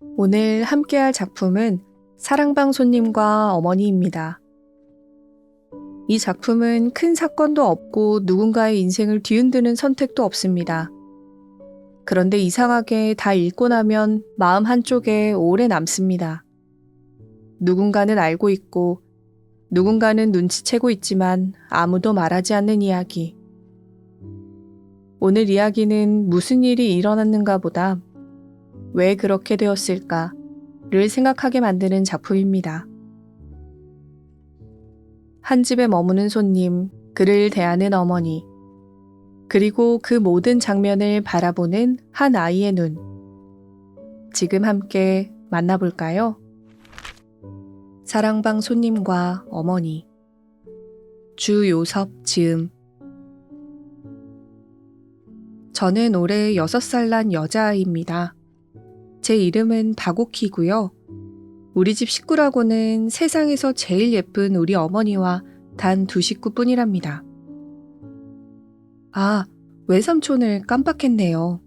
오늘 함께할 작품은 사랑방 손님과 어머니입니다. 이 작품은 큰 사건도 없고 누군가의 인생을 뒤흔드는 선택도 없습니다. 그런데 이상하게 다 읽고 나면 마음 한쪽에 오래 남습니다. 누군가는 알고 있고 누군가는 눈치채고 있지만 아무도 말하지 않는 이야기. 오늘 이야기는 무슨 일이 일어났는가 보다 왜 그렇게 되었을까를 생각하게 만드는 작품입니다. 한 집에 머무는 손님, 그를 대하는 어머니, 그리고 그 모든 장면을 바라보는 한 아이의 눈. 지금 함께 만나볼까요? 사랑방 손님과 어머니. 주요섭 지음. 저는 올해 6살 난 여자아이입니다. 제 이름은 박옥희고요. 우리 집 식구라고는 세상에서 제일 예쁜 우리 어머니와 단 2식구뿐이랍니다. 아, 외삼촌을 깜빡했네요.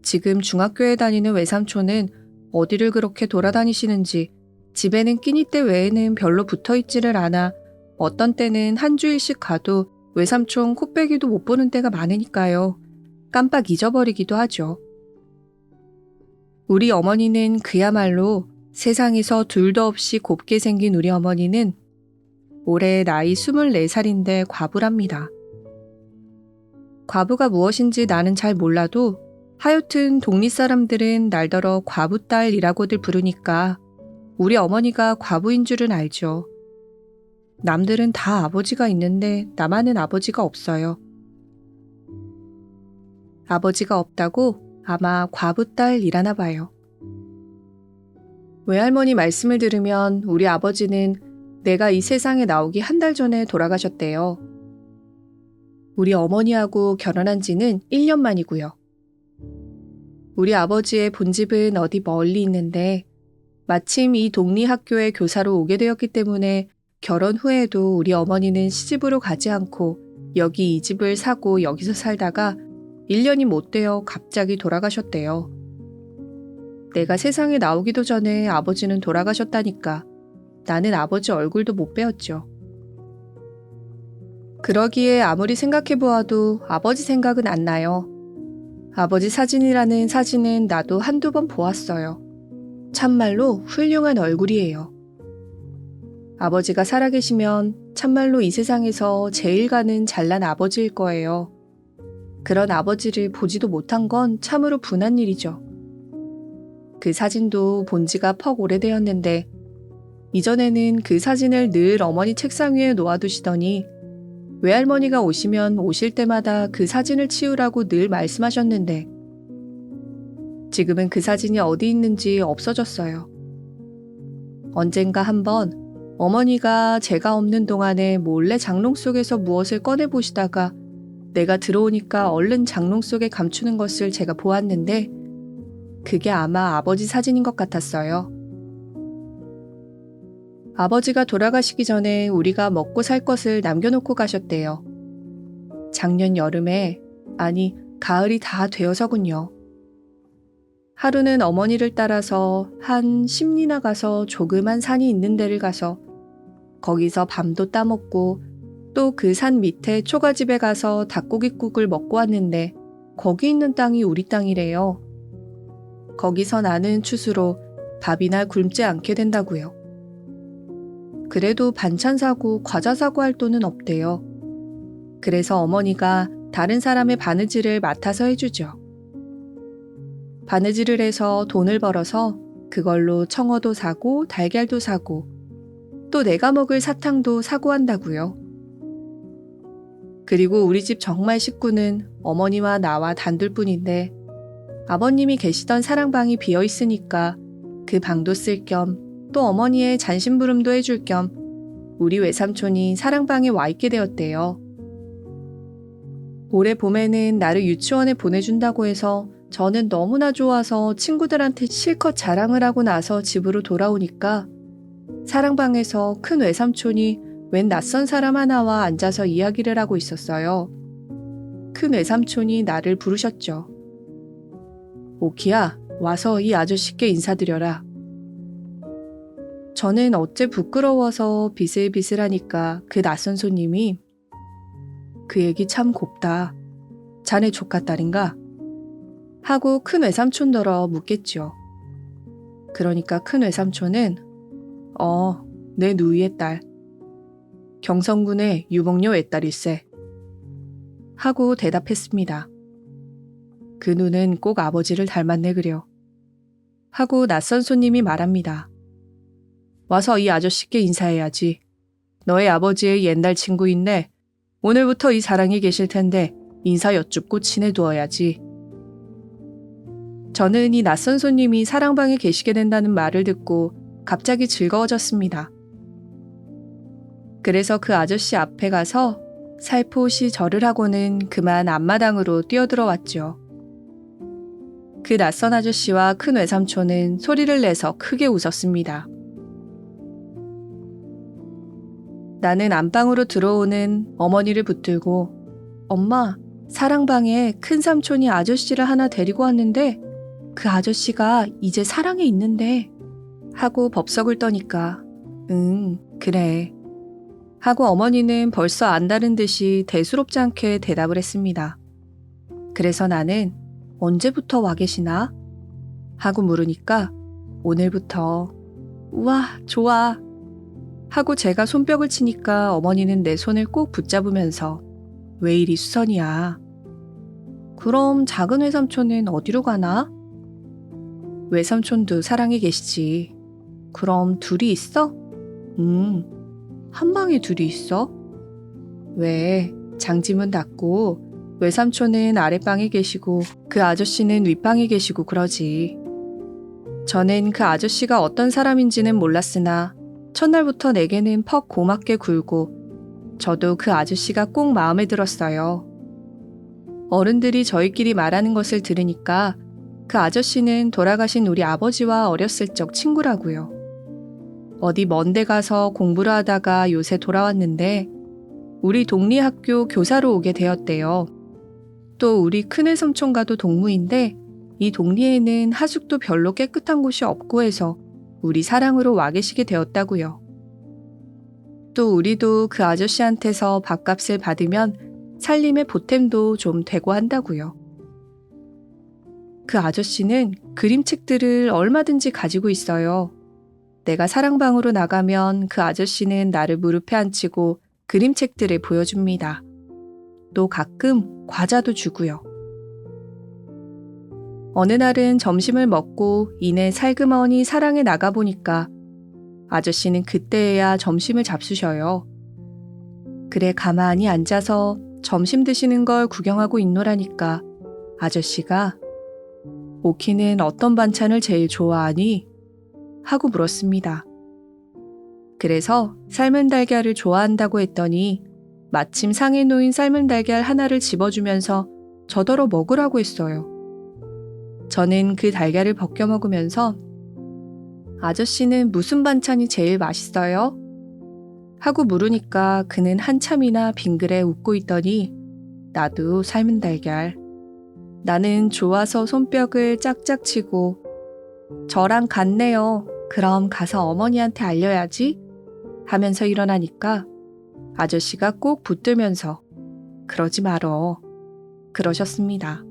지금 중학교에 다니는 외삼촌은 어디를 그렇게 돌아다니시는지 집에는 끼니 때 외에는 별로 붙어있지를 않아 어떤 때는 한 주일씩 가도 외삼촌 코빼기도 못 보는 때가 많으니까요. 깜빡 잊어버리기도 하죠. 우리 어머니는 그야말로 세상에서 둘도 없이 곱게 생긴 우리 어머니는 올해 나이 24살인데 과부랍니다. 과부가 무엇인지 나는 잘 몰라도 하여튼 동리 사람들은 날더러 과부딸이라고들 부르니까 우리 어머니가 과부인 줄은 알죠. 남들은 다 아버지가 있는데 나만은 아버지가 없어요. 아버지가 없다고 아마 과부딸이라나 봐요. 외할머니 말씀을 들으면 우리 아버지는 내가 이 세상에 나오기 1달 전에 돌아가셨대요. 우리 어머니하고 결혼한 지는 1년 만이고요. 우리 아버지의 본집은 어디 멀리 있는데 마침 이 동리 학교에 교사로 오게 되었기 때문에 결혼 후에도 우리 어머니는 시집으로 가지 않고 여기 이 집을 사고 여기서 살다가 1년이 못 되어 갑자기 돌아가셨대요. 내가 세상에 나오기도 전에 아버지는 돌아가셨다니까 나는 아버지 얼굴도 못 배웠죠. 그러기에 아무리 생각해보아도 아버지 생각은 안 나요. 아버지 사진이라는 사진은 나도 한두 번 보았어요. 참말로 훌륭한 얼굴이에요. 아버지가 살아계시면 참말로 이 세상에서 제일 가는 잘난 아버지일 거예요. 그런 아버지를 보지도 못한 건 참으로 분한 일이죠. 그 사진도 본 지가 퍽 오래되었는데 이전에는 그 사진을 늘 어머니 책상 위에 놓아두시더니 외할머니가 오시면 오실 때마다 그 사진을 치우라고 늘 말씀하셨는데 지금은 그 사진이 어디 있는지 없어졌어요. 언젠가 한번 어머니가 제가 없는 동안에 몰래 장롱 속에서 무엇을 꺼내보시다가 내가 들어오니까 얼른 장롱 속에 감추는 것을 제가 보았는데 그게 아마 아버지 사진인 것 같았어요. 아버지가 돌아가시기 전에 우리가 먹고 살 것을 남겨놓고 가셨대요. 작년 여름에, 아니 가을이 다 되어서군요. 하루는 어머니를 따라서 한 10리나 가서 조그만 산이 있는 데를 가서 거기서 밤도 따먹고 또 그 산 밑에 초가집에 가서 닭고깃국을 먹고 왔는데 거기 있는 땅이 우리 땅이래요. 거기서 나는 추수로 밥이나 굶지 않게 된다고요. 그래도 반찬 사고 과자 사고 할 돈은 없대요. 그래서 어머니가 다른 사람의 바느질을 맡아서 해주죠. 바느질을 해서 돈을 벌어서 그걸로 청어도 사고 달걀도 사고 또 내가 먹을 사탕도 사고 한다고요. 그리고 우리 집 정말 식구는 어머니와 나와 단둘뿐인데 아버님이 계시던 사랑방이 비어 있으니까 그 방도 쓸 겸 또 어머니의 잔심부름도 해줄 겸 우리 외삼촌이 사랑방에 와 있게 되었대요. 올해 봄에는 나를 유치원에 보내준다고 해서 저는 너무나 좋아서 친구들한테 실컷 자랑을 하고 나서 집으로 돌아오니까 사랑방에서 큰 외삼촌이 웬 낯선 사람 하나와 앉아서 이야기를 하고 있었어요. 큰 외삼촌이 나를 부르셨죠. 오키야, 와서 이 아저씨께 인사드려라. 저는 어째 부끄러워서 비슬비슬하니까 그 낯선 손님이 그 얘기 참 곱다. 자네 조카딸인가? 하고 큰 외삼촌더러 묻겠죠. 그러니까 큰 외삼촌은 내 누이의 딸. 경성군의 유목녀 외딸일세. 하고 대답했습니다. 그 눈은 꼭 아버지를 닮았네 그려. 하고 낯선 손님이 말합니다. 와서 이 아저씨께 인사해야지. 너의 아버지의 옛날 친구인데 오늘부터 이 사랑이 계실 텐데 인사 여쭙고 친해두어야지. 저는 이 낯선 손님이 사랑방에 계시게 된다는 말을 듣고 갑자기 즐거워졌습니다. 그래서 그 아저씨 앞에 가서 살포시 절을 하고는 그만 앞마당으로 뛰어들어왔죠. 그 낯선 아저씨와 큰 외삼촌은 소리를 내서 크게 웃었습니다. 나는 안방으로 들어오는 어머니를 붙들고 엄마, 사랑방에 큰 삼촌이 아저씨를 하나 데리고 왔는데 그 아저씨가 이제 사랑에 있는데 하고 법석을 떠니까 응, 그래. 하고 어머니는 벌써 안다는 듯이 대수롭지 않게 대답을 했습니다. 그래서 나는 언제부터 와 계시나? 하고 물으니까 오늘부터. 우와, 좋아. 하고 제가 손뼉을 치니까 어머니는 내 손을 꼭 붙잡으면서 왜 이리 수선이야? 그럼 작은 외삼촌은 어디로 가나? 외삼촌도 사랑에 계시지. 그럼 둘이 있어? 한 방에 둘이 있어? 왜? 장지문 닫고 외삼촌은 아랫방에 계시고 그 아저씨는 윗방에 계시고 그러지. 저는 그 아저씨가 어떤 사람인지는 몰랐으나 첫날부터 내게는 퍽 고맙게 굴고 저도 그 아저씨가 꼭 마음에 들었어요. 어른들이 저희끼리 말하는 것을 들으니까 그 아저씨는 돌아가신 우리 아버지와 어렸을 적 친구라고요. 어디 먼 데 가서 공부를 하다가 요새 돌아왔는데 우리 동리학교 교사로 오게 되었대요. 또 우리 큰애 삼촌과도 동무인데 이 동리에는 하숙도 별로 깨끗한 곳이 없고 해서 우리 사랑으로 와 계시게 되었다고요. 또 우리도 그 아저씨한테서 밥값을 받으면 살림의 보탬도 좀 되고 한다고요. 그 아저씨는 그림책들을 얼마든지 가지고 있어요. 내가 사랑방으로 나가면 그 아저씨는 나를 무릎에 앉히고 그림책들을 보여줍니다. 또 가끔 과자도 주고요. 어느 날은 점심을 먹고 이내 살그머니 사랑에 나가보니까 아저씨는 그때야 점심을 잡수셔요. 그래 가만히 앉아서 점심 드시는 걸 구경하고 있노라니까 아저씨가 오키는 어떤 반찬을 제일 좋아하니? 하고 물었습니다. 그래서 삶은 달걀을 좋아한다고 했더니 마침 상에 놓인 삶은 달걀 하나를 집어주면서 저더러 먹으라고 했어요. 저는 그 달걀을 벗겨 먹으면서 아저씨는 무슨 반찬이 제일 맛있어요? 하고 물으니까 그는 한참이나 빙그레 웃고 있더니 나도 삶은 달걀. 나는 좋아서 손뼉을 짝짝 치고 저랑 같네요. 그럼 가서 어머니한테 알려야지 하면서 일어나니까 아저씨가 꼭 붙들면서 그러지 말어 그러셨습니다.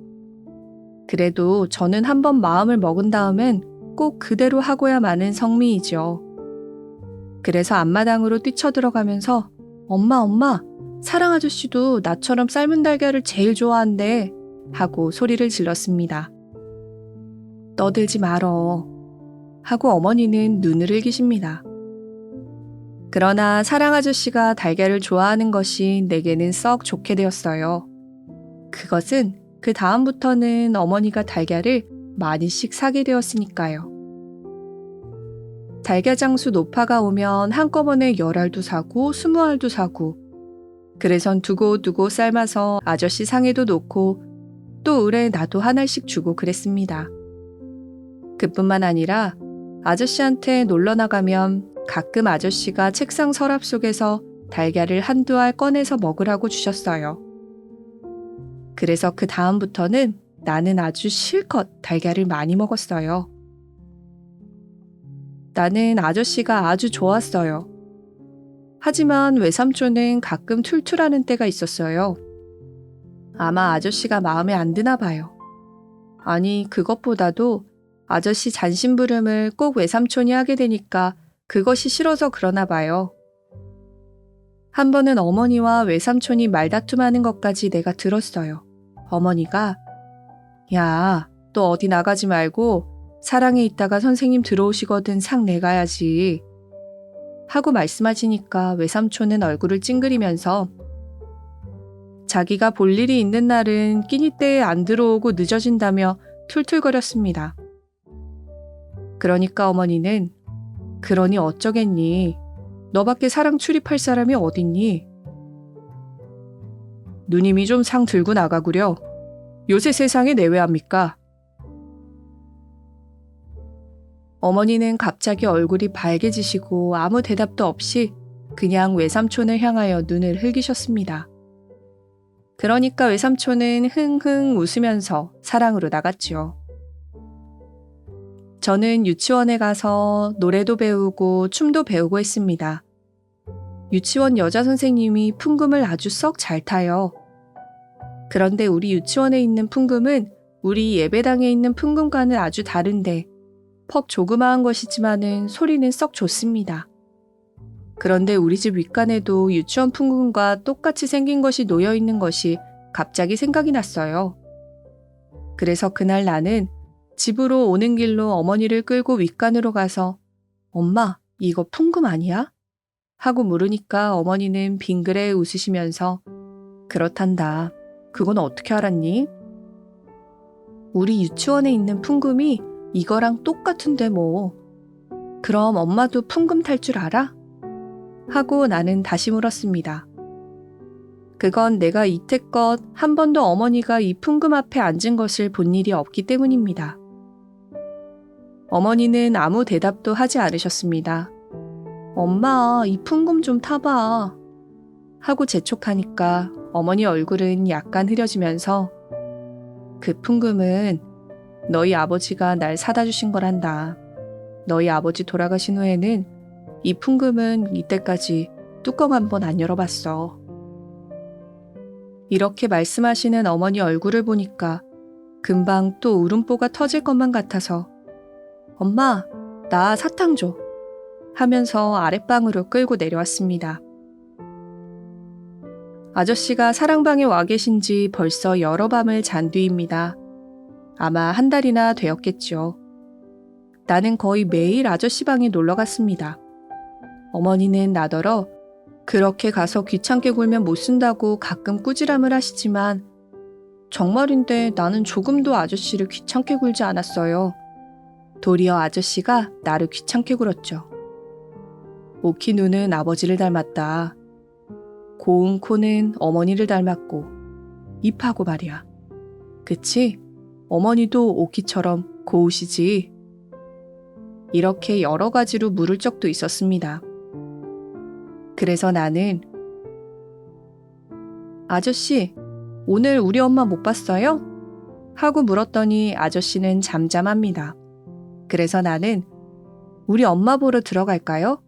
그래도 저는 한번 마음을 먹은 다음엔 꼭 그대로 하고야 마는 성미이죠. 그래서 앞마당으로 뛰쳐들어가면서 엄마 사랑 아저씨도 나처럼 삶은 달걀을 제일 좋아한대 하고 소리를 질렀습니다. 떠들지 말어 하고 어머니는 눈을 흘기십니다. 그러나 사랑 아저씨가 달걀을 좋아하는 것이 내게는 썩 좋게 되었어요. 그것은 그 다음부터는 어머니가 달걀을 많이씩 사게 되었으니까요. 달걀 장수 노파가 오면 한꺼번에 10알도 사고 20알도 사고 그래선 두고두고 삶아서 아저씨 상에도 놓고 또 을에 나도 하나씩 주고 그랬습니다. 그뿐만 아니라 아저씨한테 놀러 나가면 가끔 아저씨가 책상 서랍 속에서 달걀을 한두 알 꺼내서 먹으라고 주셨어요. 그래서 그 다음부터는 나는 아주 실컷 달걀을 많이 먹었어요. 나는 아저씨가 아주 좋았어요. 하지만 외삼촌은 가끔 툴툴하는 때가 있었어요. 아마 아저씨가 마음에 안 드나 봐요. 아니, 그것보다도 아저씨 잔심부름을 꼭 외삼촌이 하게 되니까 그것이 싫어서 그러나 봐요. 한 번은 어머니와 외삼촌이 말다툼하는 것까지 내가 들었어요. 어머니가 야, 또 어디 나가지 말고 사랑에 있다가 선생님 들어오시거든 상 내가야지 하고 말씀하시니까 외삼촌은 얼굴을 찡그리면서 자기가 볼 일이 있는 날은 끼니 때에 안 들어오고 늦어진다며 툴툴거렸습니다. 그러니까 어머니는 그러니 어쩌겠니? 너밖에 사랑 출입할 사람이 어딨니? 누님이 좀 상 들고 나가구려. 요새 세상에 내외합니까? 어머니는 갑자기 얼굴이 발개지시고 아무 대답도 없이 그냥 외삼촌을 향하여 눈을 흘기셨습니다. 그러니까 외삼촌은 흥흥 웃으면서 사랑으로 나갔지요. 저는 유치원에 가서 노래도 배우고 춤도 배우고 했습니다. 유치원 여자 선생님이 풍금을 아주 썩 잘 타요. 그런데 우리 유치원에 있는 풍금은 우리 예배당에 있는 풍금과는 아주 다른데 퍽 조그마한 것이지만은 소리는 썩 좋습니다. 그런데 우리 집 윗간에도 유치원 풍금과 똑같이 생긴 것이 놓여 있는 것이 갑자기 생각이 났어요. 그래서 그날 나는 집으로 오는 길로 어머니를 끌고 윗간으로 가서 엄마, 이거 풍금 아니야? 하고 물으니까 어머니는 빙그레 웃으시면서 그렇단다. 그건 어떻게 알았니? 우리 유치원에 있는 풍금이 이거랑 똑같은데 뭐. 그럼 엄마도 풍금 탈 줄 알아? 하고 나는 다시 물었습니다. 그건 내가 이태껏 한 번도 어머니가 이 풍금 앞에 앉은 것을 본 일이 없기 때문입니다. 어머니는 아무 대답도 하지 않으셨습니다. 엄마, 이 풍금 좀 타봐. 하고 재촉하니까 어머니 얼굴은 약간 흐려지면서 그 풍금은 너희 아버지가 날 사다 주신 거란다. 너희 아버지 돌아가신 후에는 이 풍금은 이때까지 뚜껑 한 번 안 열어봤어. 이렇게 말씀하시는 어머니 얼굴을 보니까 금방 또 울음보가 터질 것만 같아서 엄마, 나 사탕 줘. 하면서 아랫방으로 끌고 내려왔습니다. 아저씨가 사랑방에 와 계신 지 벌써 여러 밤을 잔 뒤입니다. 아마 한 달이나 되었겠죠. 나는 거의 매일 아저씨 방에 놀러 갔습니다. 어머니는 나더러 그렇게 가서 귀찮게 굴면 못 쓴다고 가끔 꾸지람을 하시지만 정말인데 나는 조금도 아저씨를 귀찮게 굴지 않았어요. 도리어 아저씨가 나를 귀찮게 굴었죠. 오키 눈은 아버지를 닮았다. 고운 코는 어머니를 닮았고 입하고 말이야. 그치? 어머니도 오키처럼 고우시지? 이렇게 여러 가지로 물을 적도 있었습니다. 그래서 나는 아저씨, 오늘 우리 엄마 못 봤어요? 하고 물었더니 아저씨는 잠잠합니다. 그래서 나는 우리 엄마 보러 들어갈까요?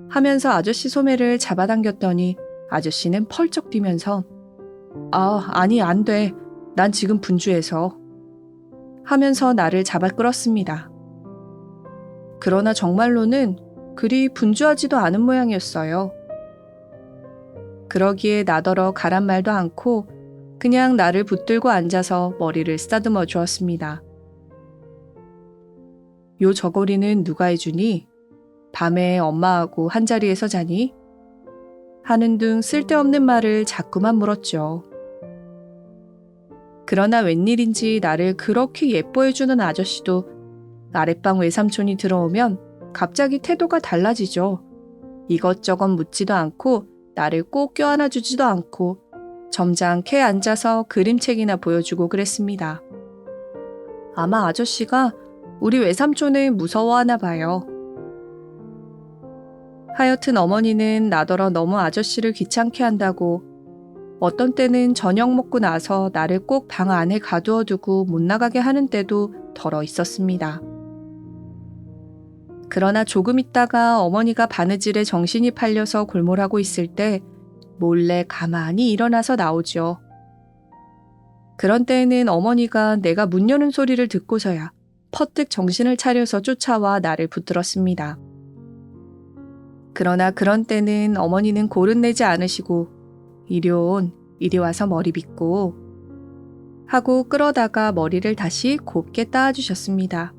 하면서 아저씨 소매를 잡아당겼더니 아저씨는 펄쩍 뛰면서 아니 안 돼. 난 지금 분주해서 하면서 나를 잡아 끌었습니다. 그러나 정말로는 그리 분주하지도 않은 모양이었어요. 그러기에 나더러 가란 말도 않고 그냥 나를 붙들고 앉아서 머리를 쓰다듬어 주었습니다. 요 저고리는 누가 해주니? 밤에 엄마하고 한자리에서 자니? 하는 등 쓸데없는 말을 자꾸만 물었죠. 그러나 웬일인지 나를 그렇게 예뻐해주는 아저씨도 아랫방 외삼촌이 들어오면 갑자기 태도가 달라지죠. 이것저것 묻지도 않고 나를 꼭 껴안아 주지도 않고 점잖게 앉아서 그림책이나 보여주고 그랬습니다. 아마 아저씨가 우리 외삼촌을 무서워하나 봐요. 하여튼 어머니는 나더러 너무 아저씨를 귀찮게 한다고 어떤 때는 저녁 먹고 나서 나를 꼭 방 안에 가두어 두고 못 나가게 하는 때도 덜어 있었습니다. 그러나 조금 있다가 어머니가 바느질에 정신이 팔려서 골몰하고 있을 때 몰래 가만히 일어나서 나오죠. 그런 때에는 어머니가 내가 문 여는 소리를 듣고서야 퍼뜩 정신을 차려서 쫓아와 나를 붙들었습니다. 그러나 그런 때는 어머니는 고른내지 않으시고 이리 와서 머리 빗고 하고 끌어다가 머리를 다시 곱게 따아주셨습니다.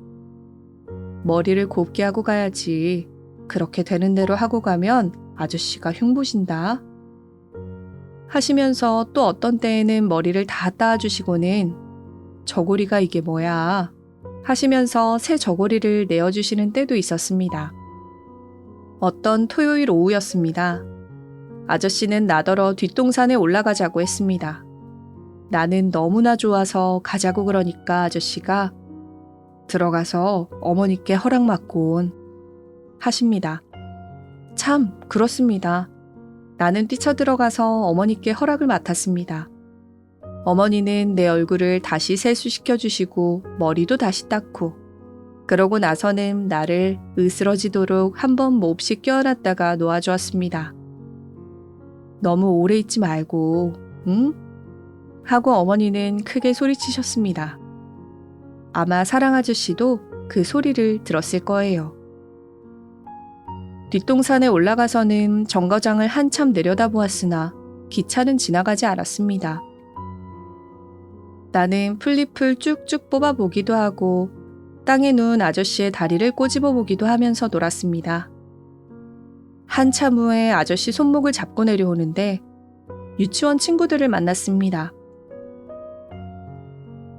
머리를 곱게 하고 가야지. 그렇게 되는 대로 하고 가면 아저씨가 흉보신다. 하시면서 또 어떤 때에는 머리를 다 따아주시고는 저고리가 이게 뭐야 하시면서 새 저고리를 내어주시는 때도 있었습니다. 어떤 토요일 오후였습니다. 아저씨는 나더러 뒷동산에 올라가자고 했습니다. 나는 너무나 좋아서 가자고 그러니까 아저씨가 들어가서 어머니께 허락받고 온 하십니다. 참 그렇습니다. 나는 뛰쳐들어가서 어머니께 허락을 맡았습니다. 어머니는 내 얼굴을 다시 세수시켜 주시고 머리도 다시 닦고 그러고 나서는 나를 으스러지도록 한번 몹시 껴안았다가 놓아주었습니다. 너무 오래 있지 말고 응? 하고 어머니는 크게 소리치셨습니다. 아마 사랑 아저씨도 그 소리를 들었을 거예요. 뒷동산에 올라가서는 정거장을 한참 내려다보았으나 기차는 지나가지 않았습니다. 나는 풀잎을 쭉쭉 뽑아보기도 하고 땅에 누운 아저씨의 다리를 꼬집어 보기도 하면서 놀았습니다. 한참 후에 아저씨 손목을 잡고 내려오는데 유치원 친구들을 만났습니다.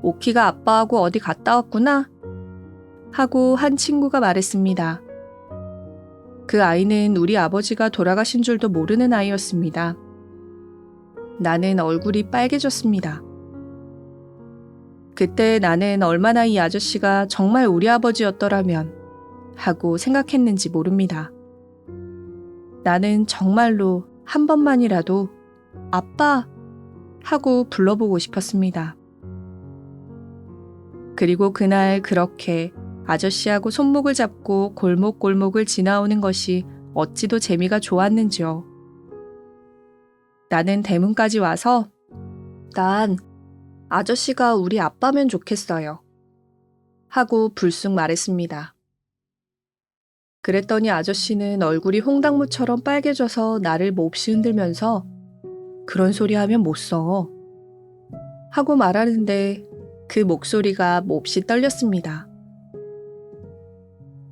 오키가 아빠하고 어디 갔다 왔구나? 하고 한 친구가 말했습니다. 그 아이는 우리 아버지가 돌아가신 줄도 모르는 아이였습니다. 나는 얼굴이 빨개졌습니다. 그때 나는 얼마나 이 아저씨가 정말 우리 아버지였더라면 하고 생각했는지 모릅니다. 나는 정말로 한 번만이라도 아빠 하고 불러보고 싶었습니다. 그리고 그날 그렇게 아저씨하고 손목을 잡고 골목골목을 지나오는 것이 어찌도 재미가 좋았는지요. 나는 대문까지 와서 난 아저씨가 우리 아빠면 좋겠어요. 하고 불쑥 말했습니다. 그랬더니 아저씨는 얼굴이 홍당무처럼 빨개져서 나를 몹시 흔들면서 그런 소리 하면 못 써. 하고 말하는데 그 목소리가 몹시 떨렸습니다.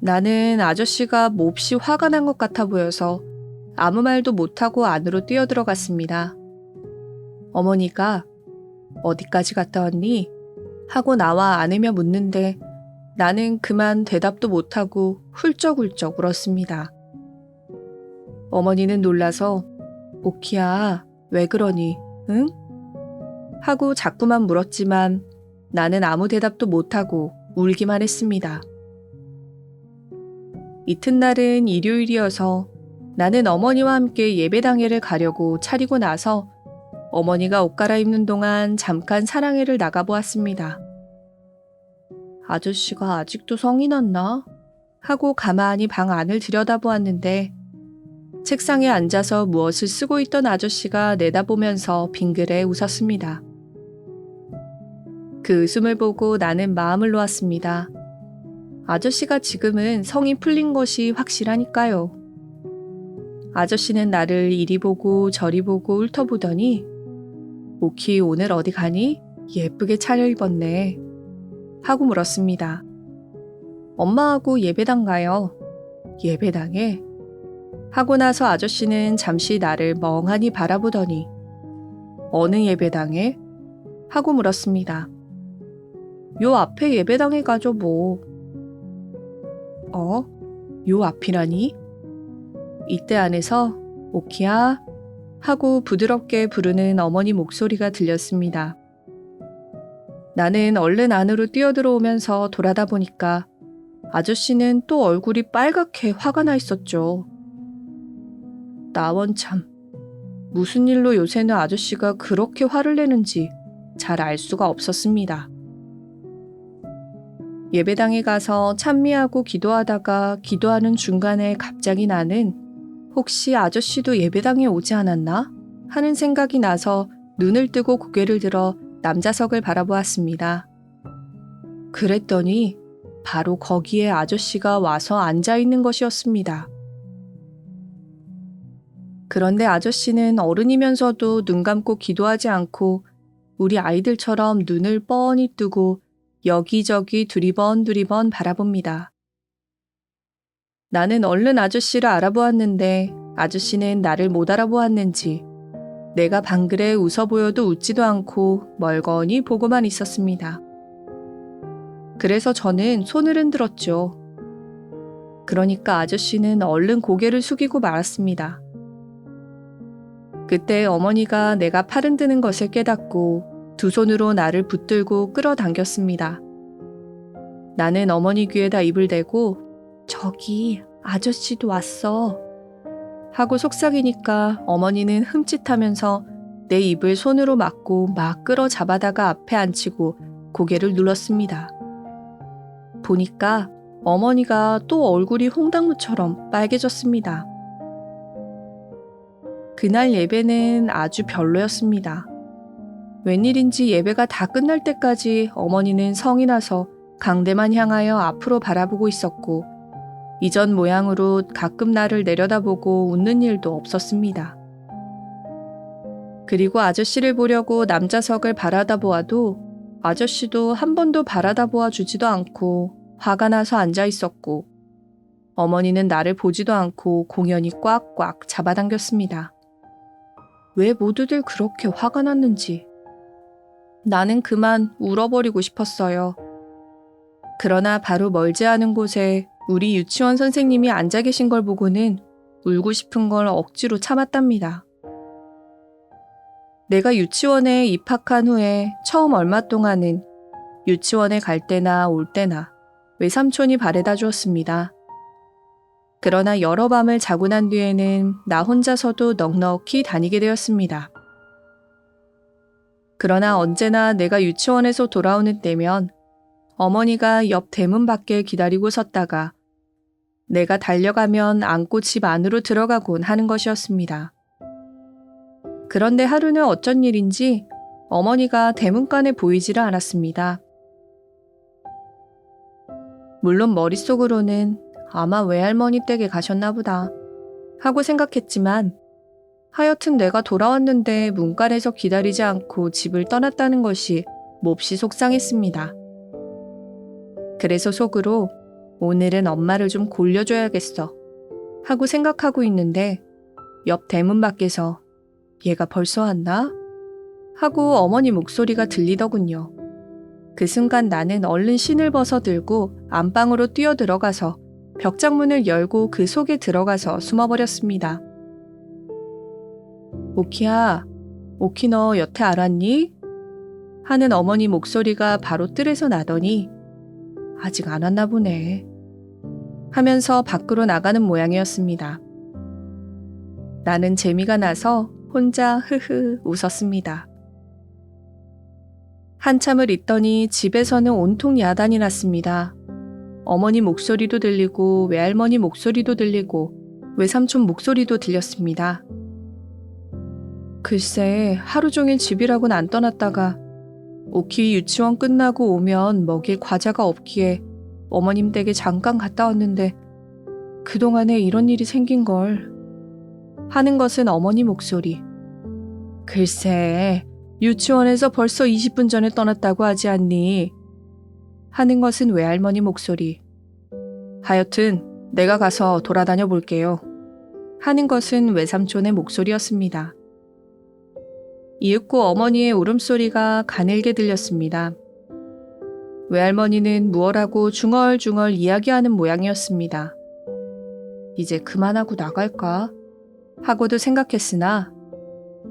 나는 아저씨가 몹시 화가 난 것 같아 보여서 아무 말도 못하고 안으로 뛰어들어갔습니다. 어머니가 어디까지 갔다 왔니? 하고 나와 안으며 묻는데 나는 그만 대답도 못하고 훌쩍훌쩍 울었습니다. 어머니는 놀라서 오키야 왜 그러니? 응? 하고 자꾸만 물었지만 나는 아무 대답도 못하고 울기만 했습니다. 이튿날은 일요일이어서 나는 어머니와 함께 예배당회를 가려고 차리고 나서 어머니가 옷 갈아입는 동안 잠깐 사랑회를 나가보았습니다. 아저씨가 아직도 성이 났나? 하고 가만히 방 안을 들여다보았는데 책상에 앉아서 무엇을 쓰고 있던 아저씨가 내다보면서 빙그레 웃었습니다. 그 웃음을 보고 나는 마음을 놓았습니다. 아저씨가 지금은 성이 풀린 것이 확실하니까요. 아저씨는 나를 이리 보고 저리 보고 훑어보더니 오키 오늘 어디 가니? 예쁘게 차려입었네. 하고 물었습니다. 엄마하고 예배당 가요. 예배당에? 하고 나서 아저씨는 잠시 나를 멍하니 바라보더니 어느 예배당에? 하고 물었습니다. 요 앞에 예배당에 가죠 뭐. 요 앞이라니? 이때 안에서 오키야 하고 부드럽게 부르는 어머니 목소리가 들렸습니다. 나는 얼른 안으로 뛰어들어오면서 돌아다 보니까 아저씨는 또 얼굴이 빨갛게 화가 나 있었죠. 나원참 무슨 일로 요새는 아저씨가 그렇게 화를 내는지 잘 알 수가 없었습니다. 예배당에 가서 찬미하고 기도하다가 기도하는 중간에 갑자기 나는 혹시 아저씨도 예배당에 오지 않았나? 하는 생각이 나서 눈을 뜨고 고개를 들어 남자석을 바라보았습니다. 그랬더니 바로 거기에 아저씨가 와서 앉아 있는 것이었습니다. 그런데 아저씨는 어른이면서도 눈 감고 기도하지 않고 우리 아이들처럼 눈을 뻔히 뜨고 여기저기 두리번 바라봅니다. 나는 얼른 아저씨를 알아보았는데 아저씨는 나를 못 알아보았는지 내가 방글에 웃어 보여도 웃지도 않고 멀거니 보고만 있었습니다. 그래서 저는 손을 흔들었죠. 그러니까 아저씨는 얼른 고개를 숙이고 말았습니다. 그때 어머니가 내가 팔 흔드는 것을 깨닫고 두 손으로 나를 붙들고 끌어당겼습니다. 나는 어머니 귀에다 입을 대고 저기 아저씨도 왔어 하고 속삭이니까 어머니는 흠칫하면서 내 입을 손으로 막고 막 끌어 잡아다가 앞에 앉히고 고개를 눌렀습니다. 보니까 어머니가 또 얼굴이 홍당무처럼 빨개졌습니다. 그날 예배는 아주 별로였습니다. 웬일인지 예배가 다 끝날 때까지 어머니는 성이 나서 강대만 향하여 앞으로 바라보고 있었고 이전 모양으로 가끔 나를 내려다보고 웃는 일도 없었습니다. 그리고 아저씨를 보려고 남자석을 바라다 보아도 아저씨도 한 번도 바라다 보아 주지도 않고 화가 나서 앉아 있었고 어머니는 나를 보지도 않고 공연히 꽉꽉 잡아당겼습니다. 왜 모두들 그렇게 화가 났는지 나는 그만 울어버리고 싶었어요. 그러나 바로 멀지 않은 곳에 우리 유치원 선생님이 앉아 계신 걸 보고는 울고 싶은 걸 억지로 참았답니다. 내가 유치원에 입학한 후에 처음 얼마 동안은 유치원에 갈 때나 올 때나 외삼촌이 바래다 주었습니다. 그러나 여러 밤을 자고 난 뒤에는 나 혼자서도 넉넉히 다니게 되었습니다. 그러나 언제나 내가 유치원에서 돌아오는 때면 어머니가 옆 대문 밖에 기다리고 섰다가 내가 달려가면 안고 집 안으로 들어가곤 하는 것이었습니다. 그런데 하루는 어쩐 일인지 어머니가 대문간에 보이지를 않았습니다. 물론 머릿속으로는 아마 외할머니 댁에 가셨나 보다 하고 생각했지만 하여튼 내가 돌아왔는데 문간에서 기다리지 않고 집을 떠났다는 것이 몹시 속상했습니다. 그래서 속으로 오늘은 엄마를 좀 골려줘야겠어 하고 생각하고 있는데 옆 대문 밖에서 얘가 벌써 왔나? 하고 어머니 목소리가 들리더군요. 그 순간 나는 얼른 신을 벗어 들고 안방으로 뛰어 들어가서 벽장문을 열고 그 속에 들어가서 숨어버렸습니다. 오키야, 오키 너 여태 알았니? 하는 어머니 목소리가 바로 뜰에서 나더니 아직 안 왔나 보네 하면서 밖으로 나가는 모양이었습니다. 나는 재미가 나서 혼자 흐흐 웃었습니다. 한참을 있더니 집에서는 온통 야단이 났습니다. 어머니 목소리도 들리고 외할머니 목소리도 들리고 외삼촌 목소리도 들렸습니다. 글쎄 하루 종일 집이라고는 안 떠났다가 오키 유치원 끝나고 오면 먹일 과자가 없기에 어머님 댁에 잠깐 갔다 왔는데 그동안에 이런 일이 생긴걸 하는 것은 어머니 목소리. 글쎄 유치원에서 벌써 20분 전에 떠났다고 하지 않니? 하는 것은 외할머니 목소리. 하여튼 내가 가서 돌아다녀 볼게요. 하는 것은 외삼촌의 목소리였습니다. 이윽고 어머니의 울음소리가 가늘게 들렸습니다. 외할머니는 무얼하고 중얼중얼 이야기하는 모양이었습니다. 이제 그만하고 나갈까? 하고도 생각했으나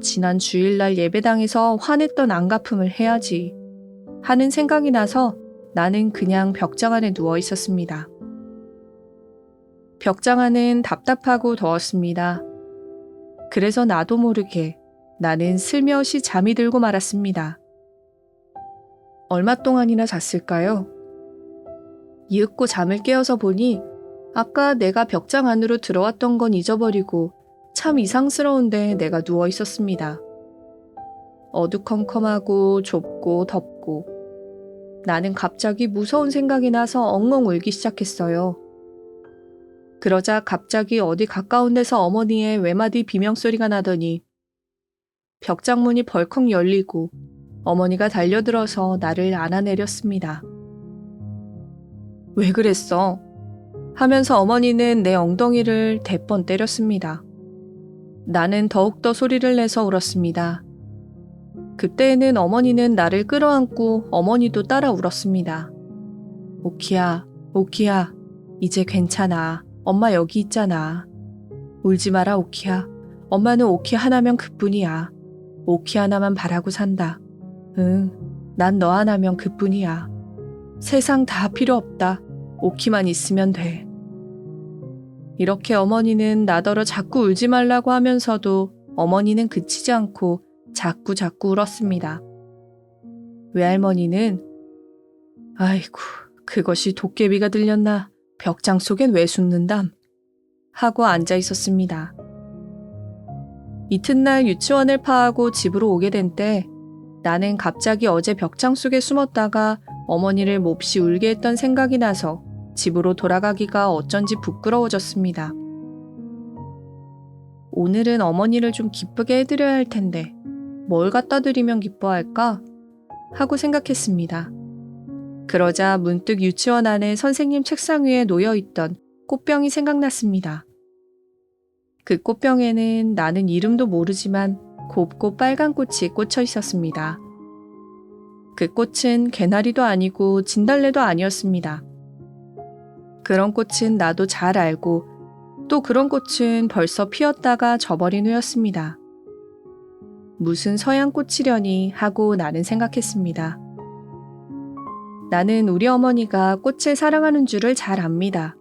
지난 주일날 예배당에서 화냈던 안갚음을 해야지 하는 생각이 나서 나는 그냥 벽장 안에 누워 있었습니다. 벽장 안은 답답하고 더웠습니다. 그래서 나도 모르게 나는 슬며시 잠이 들고 말았습니다. 얼마 동안이나 잤을까요? 이윽고 잠을 깨어서 보니 아까 내가 벽장 안으로 들어왔던 건 잊어버리고 참 이상스러운데 내가 누워 있었습니다. 어두컴컴하고 좁고 덥고 나는 갑자기 무서운 생각이 나서 엉엉 울기 시작했어요. 그러자 갑자기 어디 가까운 데서 어머니의 외마디 비명소리가 나더니 벽장문이 벌컥 열리고 어머니가 달려들어서 나를 안아내렸습니다. 왜 그랬어? 하면서 어머니는 내 엉덩이를 대번 때렸습니다. 나는 더욱더 소리를 내서 울었습니다. 그때에는 어머니는 나를 끌어안고 어머니도 따라 울었습니다. 오키야, 오키야, 이제 괜찮아. 엄마 여기 있잖아. 울지 마라 오키야. 엄마는 오키 하나면 그뿐이야. 오키 하나만 바라고 산다. 응, 난 너 하나면 그뿐이야. 세상 다 필요 없다. 오키만 있으면 돼. 이렇게 어머니는 나더러 자꾸 울지 말라고 하면서도 어머니는 그치지 않고 자꾸 울었습니다. 외할머니는 아이고 그것이 도깨비가 들렸나 벽장 속엔 왜 숨는담 하고 앉아 있었습니다. 이튿날 유치원을 파하고 집으로 오게 된 때 나는 갑자기 어제 벽장 속에 숨었다가 어머니를 몹시 울게 했던 생각이 나서 집으로 돌아가기가 어쩐지 부끄러워졌습니다. 오늘은 어머니를 좀 기쁘게 해드려야 할 텐데 뭘 갖다 드리면 기뻐할까? 하고 생각했습니다. 그러자 문득 유치원 안에 선생님 책상 위에 놓여있던 꽃병이 생각났습니다. 그 꽃병에는 나는 이름도 모르지만 곱고 빨간 꽃이 꽂혀 있었습니다. 그 꽃은 개나리도 아니고 진달래도 아니었습니다. 그런 꽃은 나도 잘 알고 또 그런 꽃은 벌써 피었다가 져버린 후였습니다. 무슨 서양꽃이려니 하고 나는 생각했습니다. 나는 우리 어머니가 꽃을 사랑하는 줄을 잘 압니다.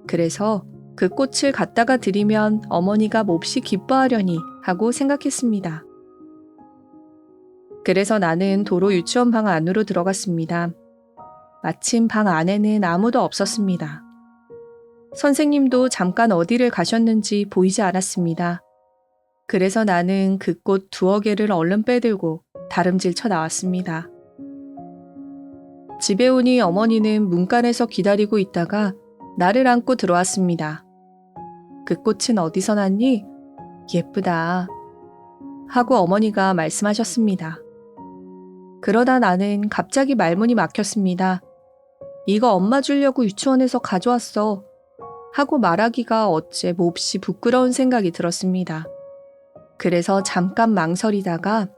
그래서 그 꽃을 갖다가 드리면 어머니가 몹시 기뻐하려니 하고 생각했습니다. 그래서 나는 도로 유치원 방 안으로 들어갔습니다. 마침 방 안에는 아무도 없었습니다. 선생님도 잠깐 어디를 가셨는지 보이지 않았습니다. 그래서 나는 그 꽃 2개를 얼른 빼들고 다름질 쳐 나왔습니다. 집에 오니 어머니는 문간에서 기다리고 있다가 나를 안고 들어왔습니다. 그 꽃은 어디서 났니? 예쁘다. 하고 어머니가 말씀하셨습니다. 그러다 나는 갑자기 말문이 막혔습니다. 이거 엄마 주려고 유치원에서 가져왔어. 하고 말하기가 어째 몹시 부끄러운 생각이 들었습니다. 그래서 잠깐 망설이다가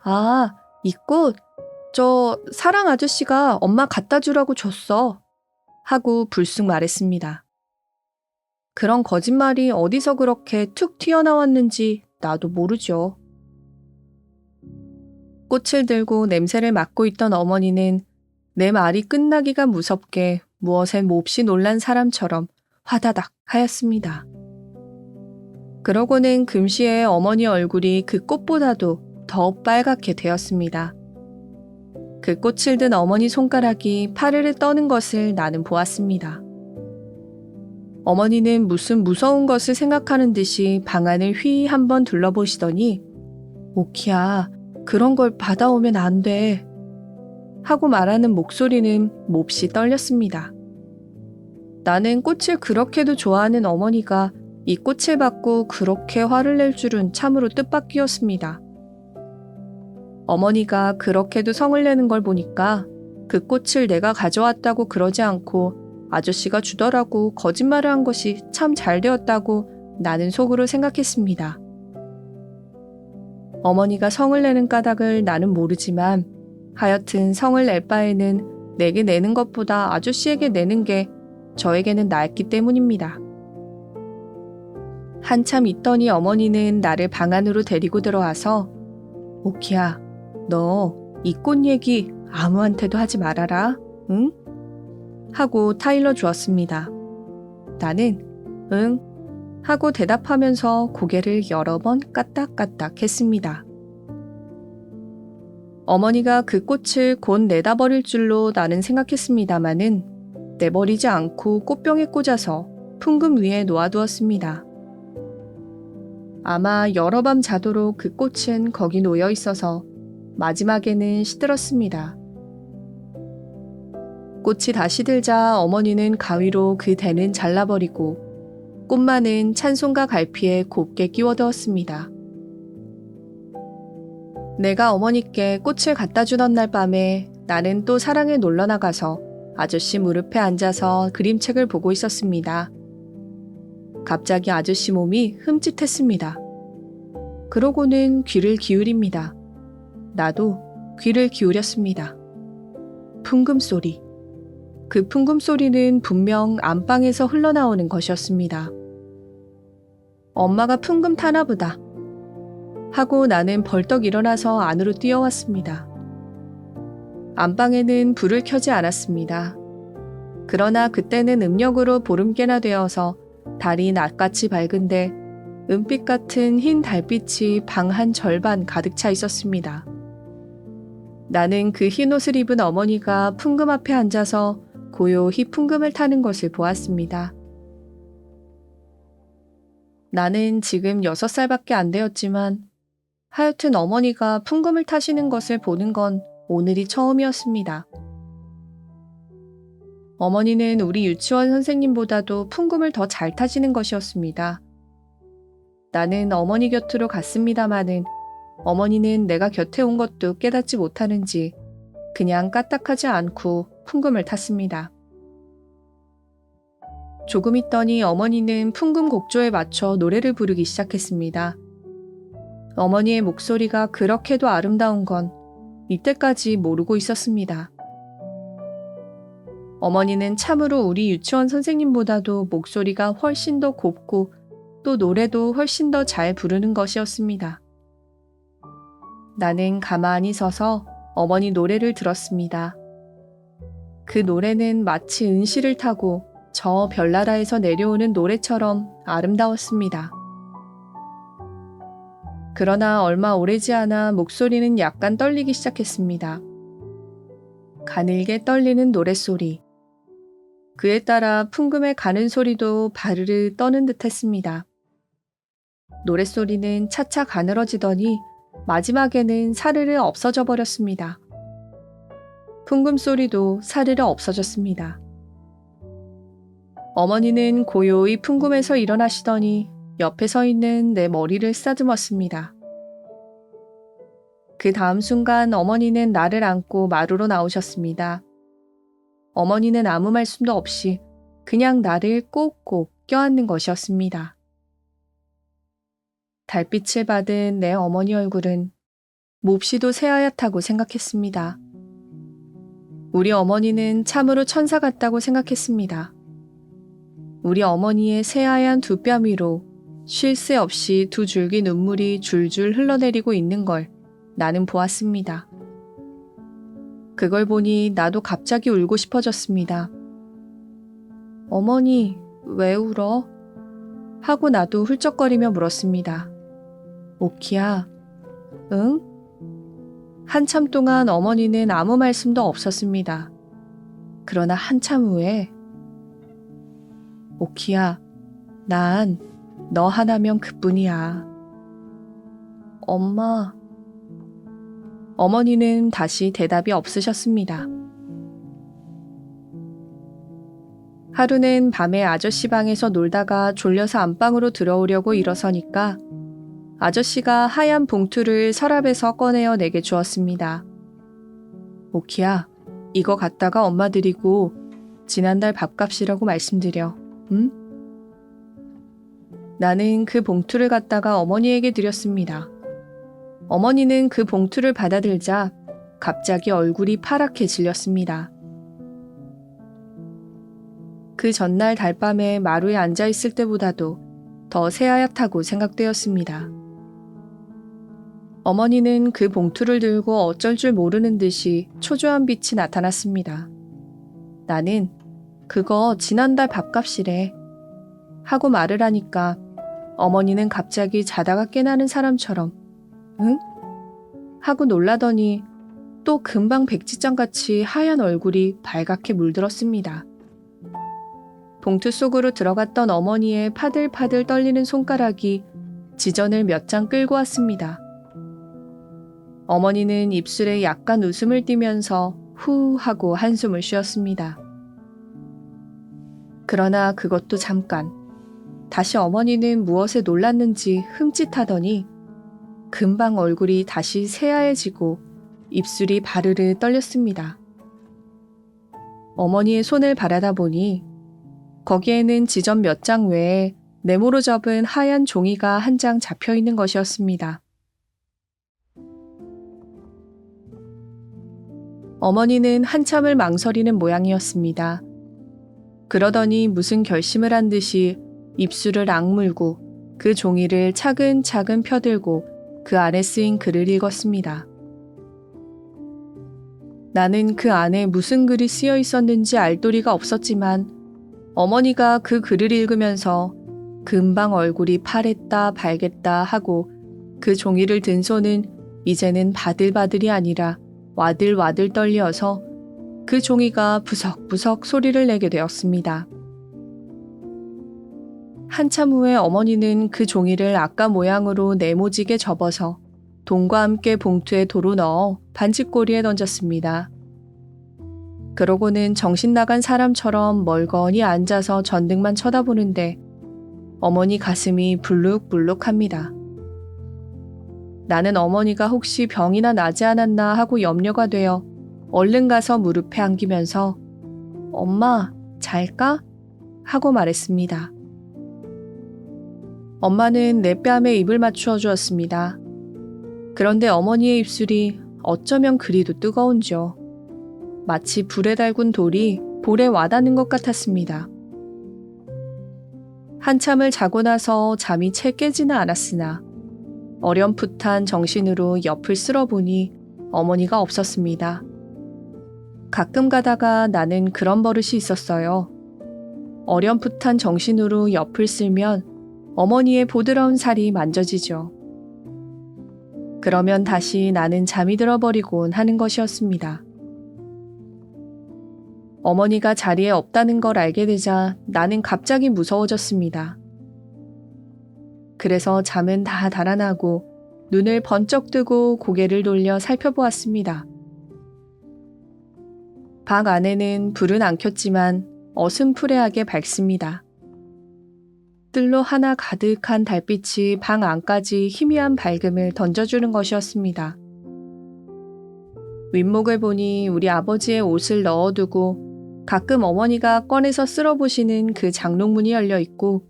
아, 이 꽃? 저 사랑 아저씨가 엄마 갖다 주라고 줬어. 하고 불쑥 말했습니다. 그런 거짓말이 어디서 그렇게 툭 튀어나왔는지 나도 모르죠. 꽃을 들고 냄새를 맡고 있던 어머니는 내 말이 끝나기가 무섭게 무엇에 몹시 놀란 사람처럼 화다닥 하였습니다. 그러고는 금시에 어머니 얼굴이 그 꽃보다도 더 빨갛게 되었습니다. 그 꽃을 든 어머니 손가락이 파르르 떠는 것을 나는 보았습니다. 어머니는 무슨 무서운 것을 생각하는 듯이 방 안을 휘 한번 둘러보시더니 오키야, 그런 걸 받아오면 안 돼. 하고 말하는 목소리는 몹시 떨렸습니다. 나는 꽃을 그렇게도 좋아하는 어머니가 이 꽃을 받고 그렇게 화를 낼 줄은 참으로 뜻밖이었습니다. 어머니가 그렇게도 성을 내는 걸 보니까 그 꽃을 내가 가져왔다고 그러지 않고 아저씨가 주더라고 거짓말을 한 것이 참 잘 되었다고 나는 속으로 생각했습니다. 어머니가 성을 내는 까닭을 나는 모르지만 하여튼 성을 낼 바에는 내게 내는 것보다 아저씨에게 내는 게 저에게는 나았기 때문입니다. 한참 있더니 어머니는 나를 방 안으로 데리고 들어와서 오키야, 너 이 꽃 얘기 아무한테도 하지 말아라, 응? 하고 타일러 주었습니다. 나는 응 하고 대답하면서 고개를 여러 번 까딱까딱 했습니다. 어머니가 그 꽃을 곧 내다버릴 줄로 나는 생각했습니다마는 내버리지 않고 꽃병에 꽂아서 풍금 위에 놓아두었습니다. 아마 여러 밤 자도록 그 꽃은 거기 놓여 있어서 마지막에는 시들었습니다. 꽃이 다시 들자 어머니는 가위로 그 대는 잘라버리고 꽃만은 찬송가 갈피에 곱게 끼워두었습니다. 내가 어머니께 꽃을 갖다 주던 날 밤에 나는 또 사랑에 놀러 나가서 아저씨 무릎에 앉아서 그림책을 보고 있었습니다. 갑자기 아저씨 몸이 흠칫했습니다. 그러고는 귀를 기울입니다. 나도 귀를 기울였습니다. 풍금 소리. 그 풍금 소리는 분명 안방에서 흘러나오는 것이었습니다. 엄마가 풍금 타나 보다 하고 나는 벌떡 일어나서 안으로 뛰어왔습니다. 안방에는 불을 켜지 않았습니다. 그러나 그때는 음력으로 보름께나 되어서 달이 낮같이 밝은데 은빛 같은 흰 달빛이 방 한 절반 가득 차 있었습니다. 나는 그 흰 옷을 입은 어머니가 풍금 앞에 앉아서 고요히 풍금을 타는 것을 보았습니다. 나는 지금 6살밖에 안 되었지만 하여튼 어머니가 풍금을 타시는 것을 보는 건 오늘이 처음이었습니다. 어머니는 우리 유치원 선생님보다도 풍금을 더 잘 타시는 것이었습니다. 나는 어머니 곁으로 갔습니다마는 어머니는 내가 곁에 온 것도 깨닫지 못하는지 그냥 까딱하지 않고 풍금을 탔습니다. 조금 있더니 어머니는 풍금 곡조에 맞춰 노래를 부르기 시작했습니다. 어머니의 목소리가 그렇게도 아름다운 건 이때까지 모르고 있었습니다. 어머니는 참으로 우리 유치원 선생님보다도 목소리가 훨씬 더 곱고 또 노래도 훨씬 더 잘 부르는 것이었습니다. 나는 가만히 서서 어머니 노래를 들었습니다. 그 노래는 마치 은시를 타고 저 별나라에서 내려오는 노래처럼 아름다웠습니다. 그러나 얼마 오래지 않아 목소리는 약간 떨리기 시작했습니다. 가늘게 떨리는 노랫소리. 그에 따라 풍금의 가는 소리도 바르르 떠는 듯 했습니다. 노랫소리는 차차 가늘어지더니 마지막에는 사르르 없어져 버렸습니다. 풍금 소리도 사르르 없어졌습니다. 어머니는 고요히 풍금에서 일어나시더니 옆에 서 있는 내 머리를 쓰다듬었습니다. 그 다음 순간 어머니는 나를 안고 마루로 나오셨습니다. 어머니는 아무 말씀도 없이 그냥 나를 꼭꼭 껴안는 것이었습니다. 달빛을 받은 내 어머니 얼굴은 몹시도 새하얗다고 생각했습니다. 우리 어머니는 참으로 천사 같다고 생각했습니다. 우리 어머니의 새하얀 두 뺨 위로 쉴 새 없이 두 줄기 눈물이 줄줄 흘러내리고 있는 걸 나는 보았습니다. 그걸 보니 나도 갑자기 울고 싶어졌습니다. 어머니, 왜 울어? 하고 나도 훌쩍거리며 물었습니다. 오키야, 응? 한참 동안 어머니는 아무 말씀도 없었습니다. 그러나 한참 후에 오키야, 난 너 하나면 그뿐이야. 엄마. 어머니는 다시 대답이 없으셨습니다. 하루는 밤에 아저씨 방에서 놀다가 졸려서 안방으로 들어오려고 일어서니까 아저씨가 하얀 봉투를 서랍에서 꺼내어 내게 주었습니다. 오키야, 이거 갖다가 엄마 드리고 지난달 밥값이라고 말씀드려. 응? 나는 그 봉투를 갖다가 어머니에게 드렸습니다. 어머니는 그 봉투를 받아들자 갑자기 얼굴이 파랗게 질렸습니다. 그 전날 달밤에 마루에 앉아있을 때보다도 더 새하얗다고 생각되었습니다. 어머니는 그 봉투를 들고 어쩔 줄 모르는 듯이 초조한 빛이 나타났습니다. 나는 그거 지난달 밥값이래 하고 말을 하니까 어머니는 갑자기 자다가 깨나는 사람처럼 응? 하고 놀라더니 또 금방 백지장같이 하얀 얼굴이 발갛게 물들었습니다. 봉투 속으로 들어갔던 어머니의 파들파들 떨리는 손가락이 지전을 몇 장 끌고 왔습니다. 어머니는 입술에 약간 웃음을 띠면서 후 하고 한숨을 쉬었습니다. 그러나 그것도 잠깐. 다시 어머니는 무엇에 놀랐는지 흠칫하더니 금방 얼굴이 다시 새하얘지고 입술이 바르르 떨렸습니다. 어머니의 손을 바라다 보니 거기에는 지전 몇 장 외에 네모로 접은 하얀 종이가 한 장 잡혀 있는 것이었습니다. 어머니는 한참을 망설이는 모양이었습니다. 그러더니 무슨 결심을 한 듯이 입술을 악물고 그 종이를 차근차근 펴들고 그 안에 쓰인 글을 읽었습니다. 나는 그 안에 무슨 글이 쓰여 있었는지 알 도리가 없었지만 어머니가 그 글을 읽으면서 금방 얼굴이 파랬다 발겠다 하고 그 종이를 든 손은 이제는 바들바들이 아니라 와들와들 떨려서 그 종이가 부석부석 소리를 내게 되었습니다. 한참 후에 어머니는 그 종이를 아까 모양으로 네모지게 접어서 돈과 함께 봉투에 도로 넣어 반지꼬리에 던졌습니다. 그러고는 정신 나간 사람처럼 멀거니 앉아서 전등만 쳐다보는데 어머니 가슴이 불룩불룩합니다. 나는 어머니가 혹시 병이나 나지 않았나 하고 염려가 되어 얼른 가서 무릎에 안기면서 엄마, 잘까? 하고 말했습니다. 엄마는 내 뺨에 입을 맞추어 주었습니다. 그런데 어머니의 입술이 어쩌면 그리도 뜨거운지요. 마치 불에 달군 돌이 볼에 와닿는 것 같았습니다. 한참을 자고 나서 잠이 채 깨지는 않았으나 어렴풋한 정신으로 옆을 쓸어보니 어머니가 없었습니다. 가끔 가다가 나는 그런 버릇이 있었어요. 어렴풋한 정신으로 옆을 쓸면 어머니의 보드라운 살이 만져지죠. 그러면 다시 나는 잠이 들어버리곤 하는 것이었습니다. 어머니가 자리에 없다는 걸 알게 되자 나는 갑자기 무서워졌습니다. 그래서 잠은 다 달아나고 눈을 번쩍 뜨고 고개를 돌려 살펴보았습니다. 방 안에는 불은 안 켰지만 어슴푸레하게 밝습니다. 뜰로 하나 가득한 달빛이 방 안까지 희미한 밝음을 던져주는 것이었습니다. 윗목을 보니 우리 아버지의 옷을 넣어두고 가끔 어머니가 꺼내서 쓸어보시는 그 장롱문이 열려 있고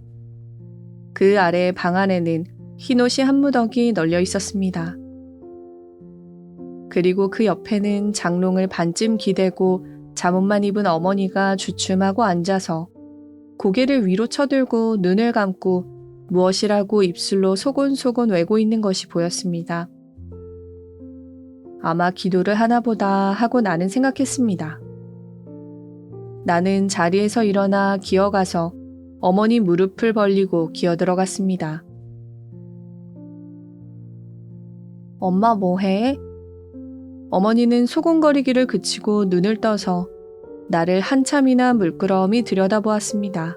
그 아래 방 안에는 흰옷이 한 무더기 널려 있었습니다. 그리고 그 옆에는 장롱을 반쯤 기대고 잠옷만 입은 어머니가 주춤하고 앉아서 고개를 위로 쳐들고 눈을 감고 무엇이라고 입술로 소곤소곤 외고 있는 것이 보였습니다. 아마 기도를 하나 보다 하고 나는 생각했습니다. 나는 자리에서 일어나 기어가서 어머니 무릎을 벌리고 기어들어갔습니다. 엄마 뭐해? 어머니는 소곤거리기를 그치고 눈을 떠서 나를 한참이나 물끄러미 들여다보았습니다.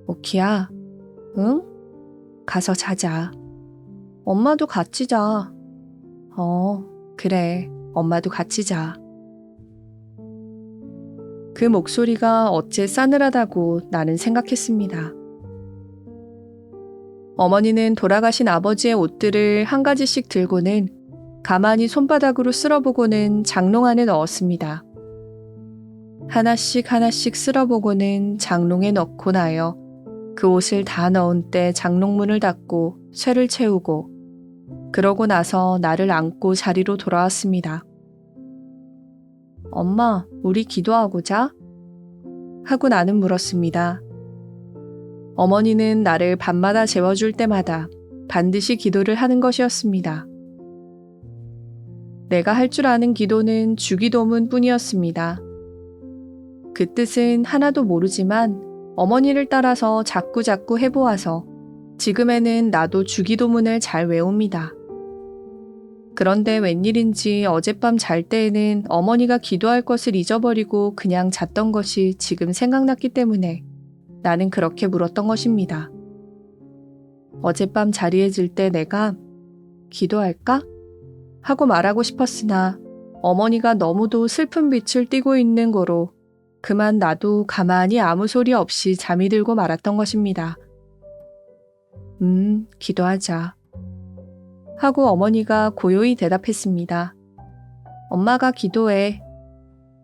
오키야, 응? 가서 자자. 엄마도 같이 자. 그래, 엄마도 같이 자. 그 목소리가 어째 싸늘하다고 나는 생각했습니다. 어머니는 돌아가신 아버지의 옷들을 한 가지씩 들고는 가만히 손바닥으로 쓸어보고는 장롱 안에 넣었습니다. 하나씩 하나씩 쓸어보고는 장롱에 넣고 나요. 그 옷을 다 넣은 때 장롱문을 닫고 쇠를 채우고 그러고 나서 나를 안고 자리로 돌아왔습니다. 엄마, 우리 기도하고 자? 하고 나는 물었습니다. 어머니는 나를 밤마다 재워줄 때마다 반드시 기도를 하는 것이었습니다. 내가 할 줄 아는 기도는 주기도문 뿐이었습니다. 그 뜻은 하나도 모르지만 어머니를 따라서 자꾸자꾸 해보아서 지금에는 나도 주기도문을 잘 외웁니다. 그런데 웬일인지 어젯밤 잘 때에는 어머니가 기도할 것을 잊어버리고 그냥 잤던 것이 지금 생각났기 때문에 나는 그렇게 물었던 것입니다. 어젯밤 자리에 들 때 내가 기도할까? 하고 말하고 싶었으나 어머니가 너무도 슬픈 빛을 띠고 있는 거로 그만 나도 가만히 아무 소리 없이 잠이 들고 말았던 것입니다. 기도하자. 하고 어머니가 고요히 대답했습니다. 엄마가 기도해.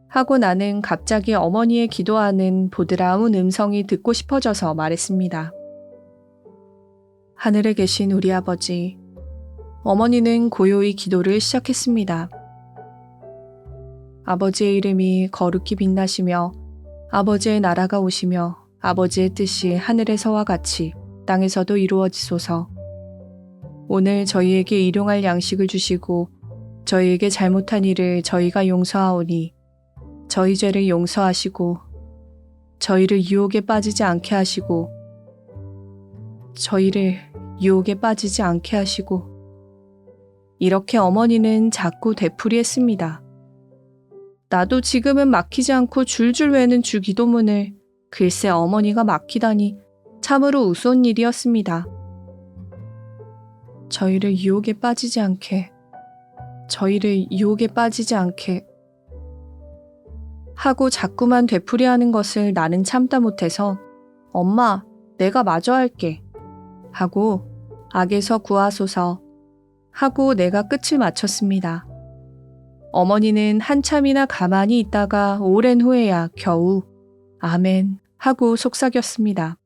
하고 나는 갑자기 어머니의 기도하는 보드라운 음성이 듣고 싶어져서 말했습니다. 하늘에 계신 우리 아버지. 어머니는 고요히 기도를 시작했습니다. 아버지의 이름이 거룩히 빛나시며 아버지의 나라가 오시며 아버지의 뜻이 하늘에서와 같이 땅에서도 이루어지소서. 오늘 저희에게 일용할 양식을 주시고 저희에게 잘못한 일을 저희가 용서하오니 저희 죄를 용서하시고 저희를 유혹에 빠지지 않게 하시고 이렇게 어머니는 자꾸 되풀이했습니다. 나도 지금은 막히지 않고 줄줄 외는 주 기도문을 글쎄 어머니가 막히다니 참으로 우스운 일이었습니다. 저희를 유혹에 빠지지 않게 하고 자꾸만 되풀이하는 것을 나는 참다 못해서 엄마, 내가 마저 할게 하고 악에서 구하소서 하고 내가 끝을 마쳤습니다. 어머니는 한참이나 가만히 있다가 오랜 후에야 겨우 아멘 하고 속삭였습니다.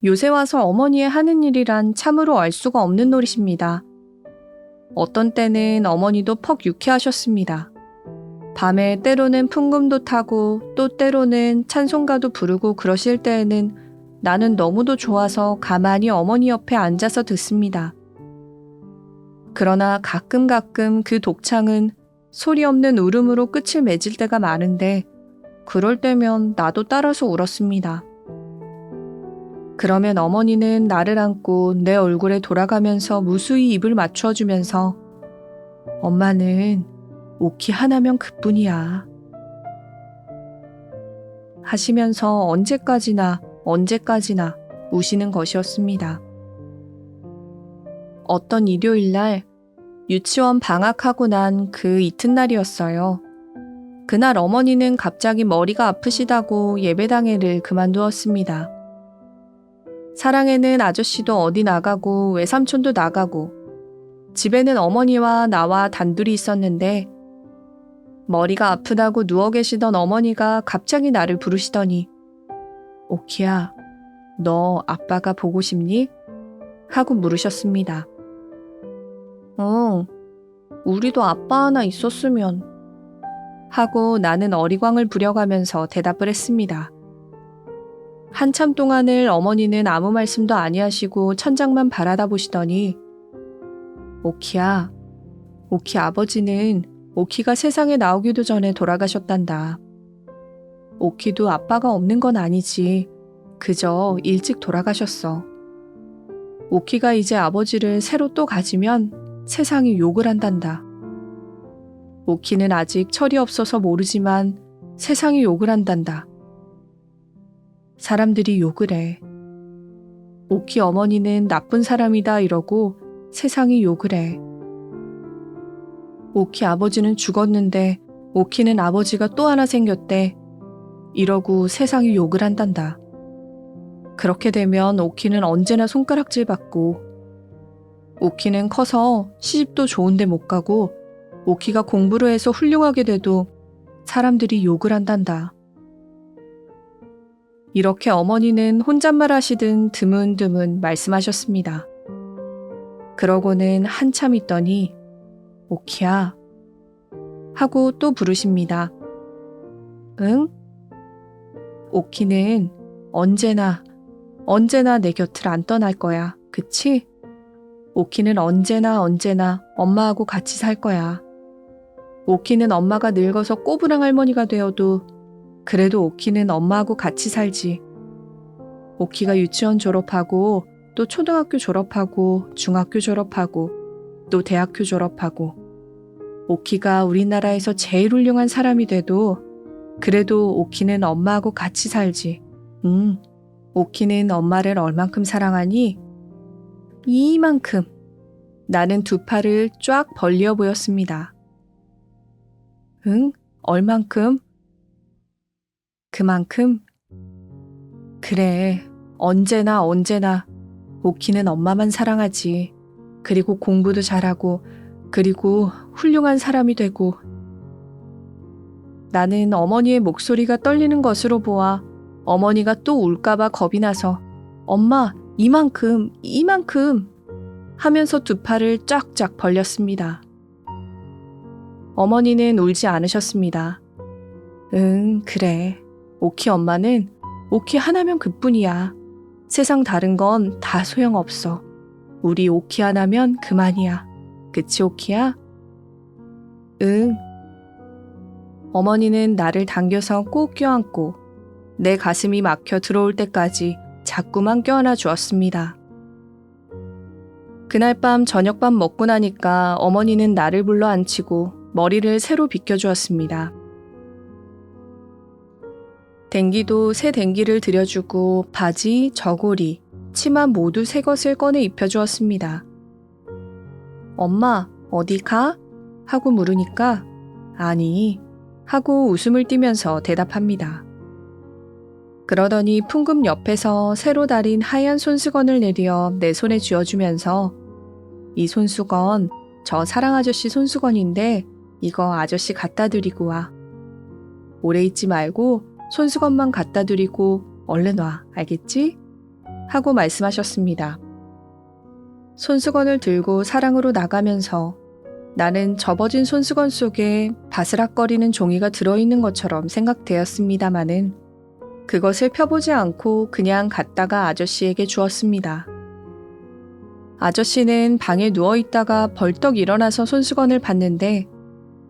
요새 와서 어머니의 하는 일이란 참으로 알 수가 없는 노릇입니다. 어떤 때는 어머니도 퍽 유쾌하셨습니다. 밤에 때로는 풍금도 타고 또 때로는 찬송가도 부르고 그러실 때에는 나는 너무도 좋아서 가만히 어머니 옆에 앉아서 듣습니다. 그러나 가끔 그 독창은 소리 없는 울음으로 끝을 맺을 때가 많은데 그럴 때면 나도 따라서 울었습니다. 그러면 어머니는 나를 안고 내 얼굴에 돌아가면서 무수히 입을 맞춰주면서 엄마는 오키 하나면 그뿐이야 하시면서 언제까지나 우시는 것이었습니다. 어떤 일요일날 유치원 방학하고 난 그 이튿날이었어요. 그날 어머니는 갑자기 머리가 아프시다고 예배당회를 그만두었습니다. 사랑에는 아저씨도 어디 나가고 외삼촌도 나가고 집에는 어머니와 나와 단둘이 있었는데 머리가 아프다고 누워 계시던 어머니가 갑자기 나를 부르시더니 오키야, 너 아빠가 보고 싶니? 하고 물으셨습니다. 응, 우리도 아빠 하나 있었으면 하고 나는 어리광을 부려가면서 대답을 했습니다. 한참 동안을 어머니는 아무 말씀도 아니하시고 천장만 바라다 보시더니 오키야, 오키 아버지는 오키가 세상에 나오기도 전에 돌아가셨단다. 오키도 아빠가 없는 건 아니지. 그저 일찍 돌아가셨어. 오키가 이제 아버지를 새로 또 가지면 세상이 욕을 한단다. 오키는 아직 철이 없어서 모르지만 세상이 욕을 한단다. 사람들이 욕을 해. 오키 어머니는 나쁜 사람이다 이러고 세상이 욕을 해. 오키 아버지는 죽었는데 오키는 아버지가 또 하나 생겼대. 이러고 세상이 욕을 한단다. 그렇게 되면 오키는 언제나 손가락질 받고 오키는 커서 시집도 좋은데 못 가고 오키가 공부를 해서 훌륭하게 돼도 사람들이 욕을 한단다. 이렇게 어머니는 혼잣말 하시든 드문드문 말씀하셨습니다. 그러고는 한참 있더니 오키야 하고 또 부르십니다. 응? 오키는 언제나 내 곁을 안 떠날 거야. 그치? 오키는 언제나 엄마하고 같이 살 거야. 오키는 엄마가 늙어서 꼬부랑 할머니가 되어도 그래도 오키는 엄마하고 같이 살지. 오키가 유치원 졸업하고 또 초등학교 졸업하고 중학교 졸업하고 또 대학교 졸업하고 오키가 우리나라에서 제일 훌륭한 사람이 돼도 그래도 오키는 엄마하고 같이 살지. 오키는 엄마를 얼만큼 사랑하니? 이만큼. 나는 두 팔을 쫙 벌려 보였습니다. 응? 얼만큼? 그만큼? 그래, 언제나 오키는 엄마만 사랑하지. 그리고 공부도 잘하고, 그리고 훌륭한 사람이 되고. 나는 어머니의 목소리가 떨리는 것으로 보아 어머니가 또 울까봐 겁이 나서 엄마, 이만큼 하면서 두 팔을 쫙쫙 벌렸습니다. 어머니는 울지 않으셨습니다. 응, 그래. 오키 엄마는 오키 하나면 그뿐이야. 세상 다른 건 다 소용없어. 우리 오키 하나면 그만이야. 그치, 오키야? 응. 어머니는 나를 당겨서 꼭 껴안고 내 가슴이 막혀 들어올 때까지 자꾸만 껴안아 주었습니다. 그날 밤 저녁밥 먹고 나니까 어머니는 나를 불러 앉히고 머리를 새로 빗겨주었습니다. 댕기도 새 댕기를 들여주고 바지, 저고리, 치마 모두 새 것을 꺼내 입혀주었습니다. 엄마, 어디 가? 하고 물으니까 아니 하고 웃음을 띠면서 대답합니다. 그러더니 풍금 옆에서 새로 달인 하얀 손수건을 내려 내 손에 쥐어주면서 이 손수건 저 사랑아저씨 손수건인데 이거 아저씨 갖다 드리고 와. 오래 있지 말고 손수건만 갖다 드리고 얼른 와, 알겠지? 하고 말씀하셨습니다. 손수건을 들고 사랑으로 나가면서 나는 접어진 손수건 속에 바스락거리는 종이가 들어있는 것처럼 생각되었습니다마는 그것을 펴보지 않고 그냥 갖다가 아저씨에게 주었습니다. 아저씨는 방에 누워있다가 벌떡 일어나서 손수건을 봤는데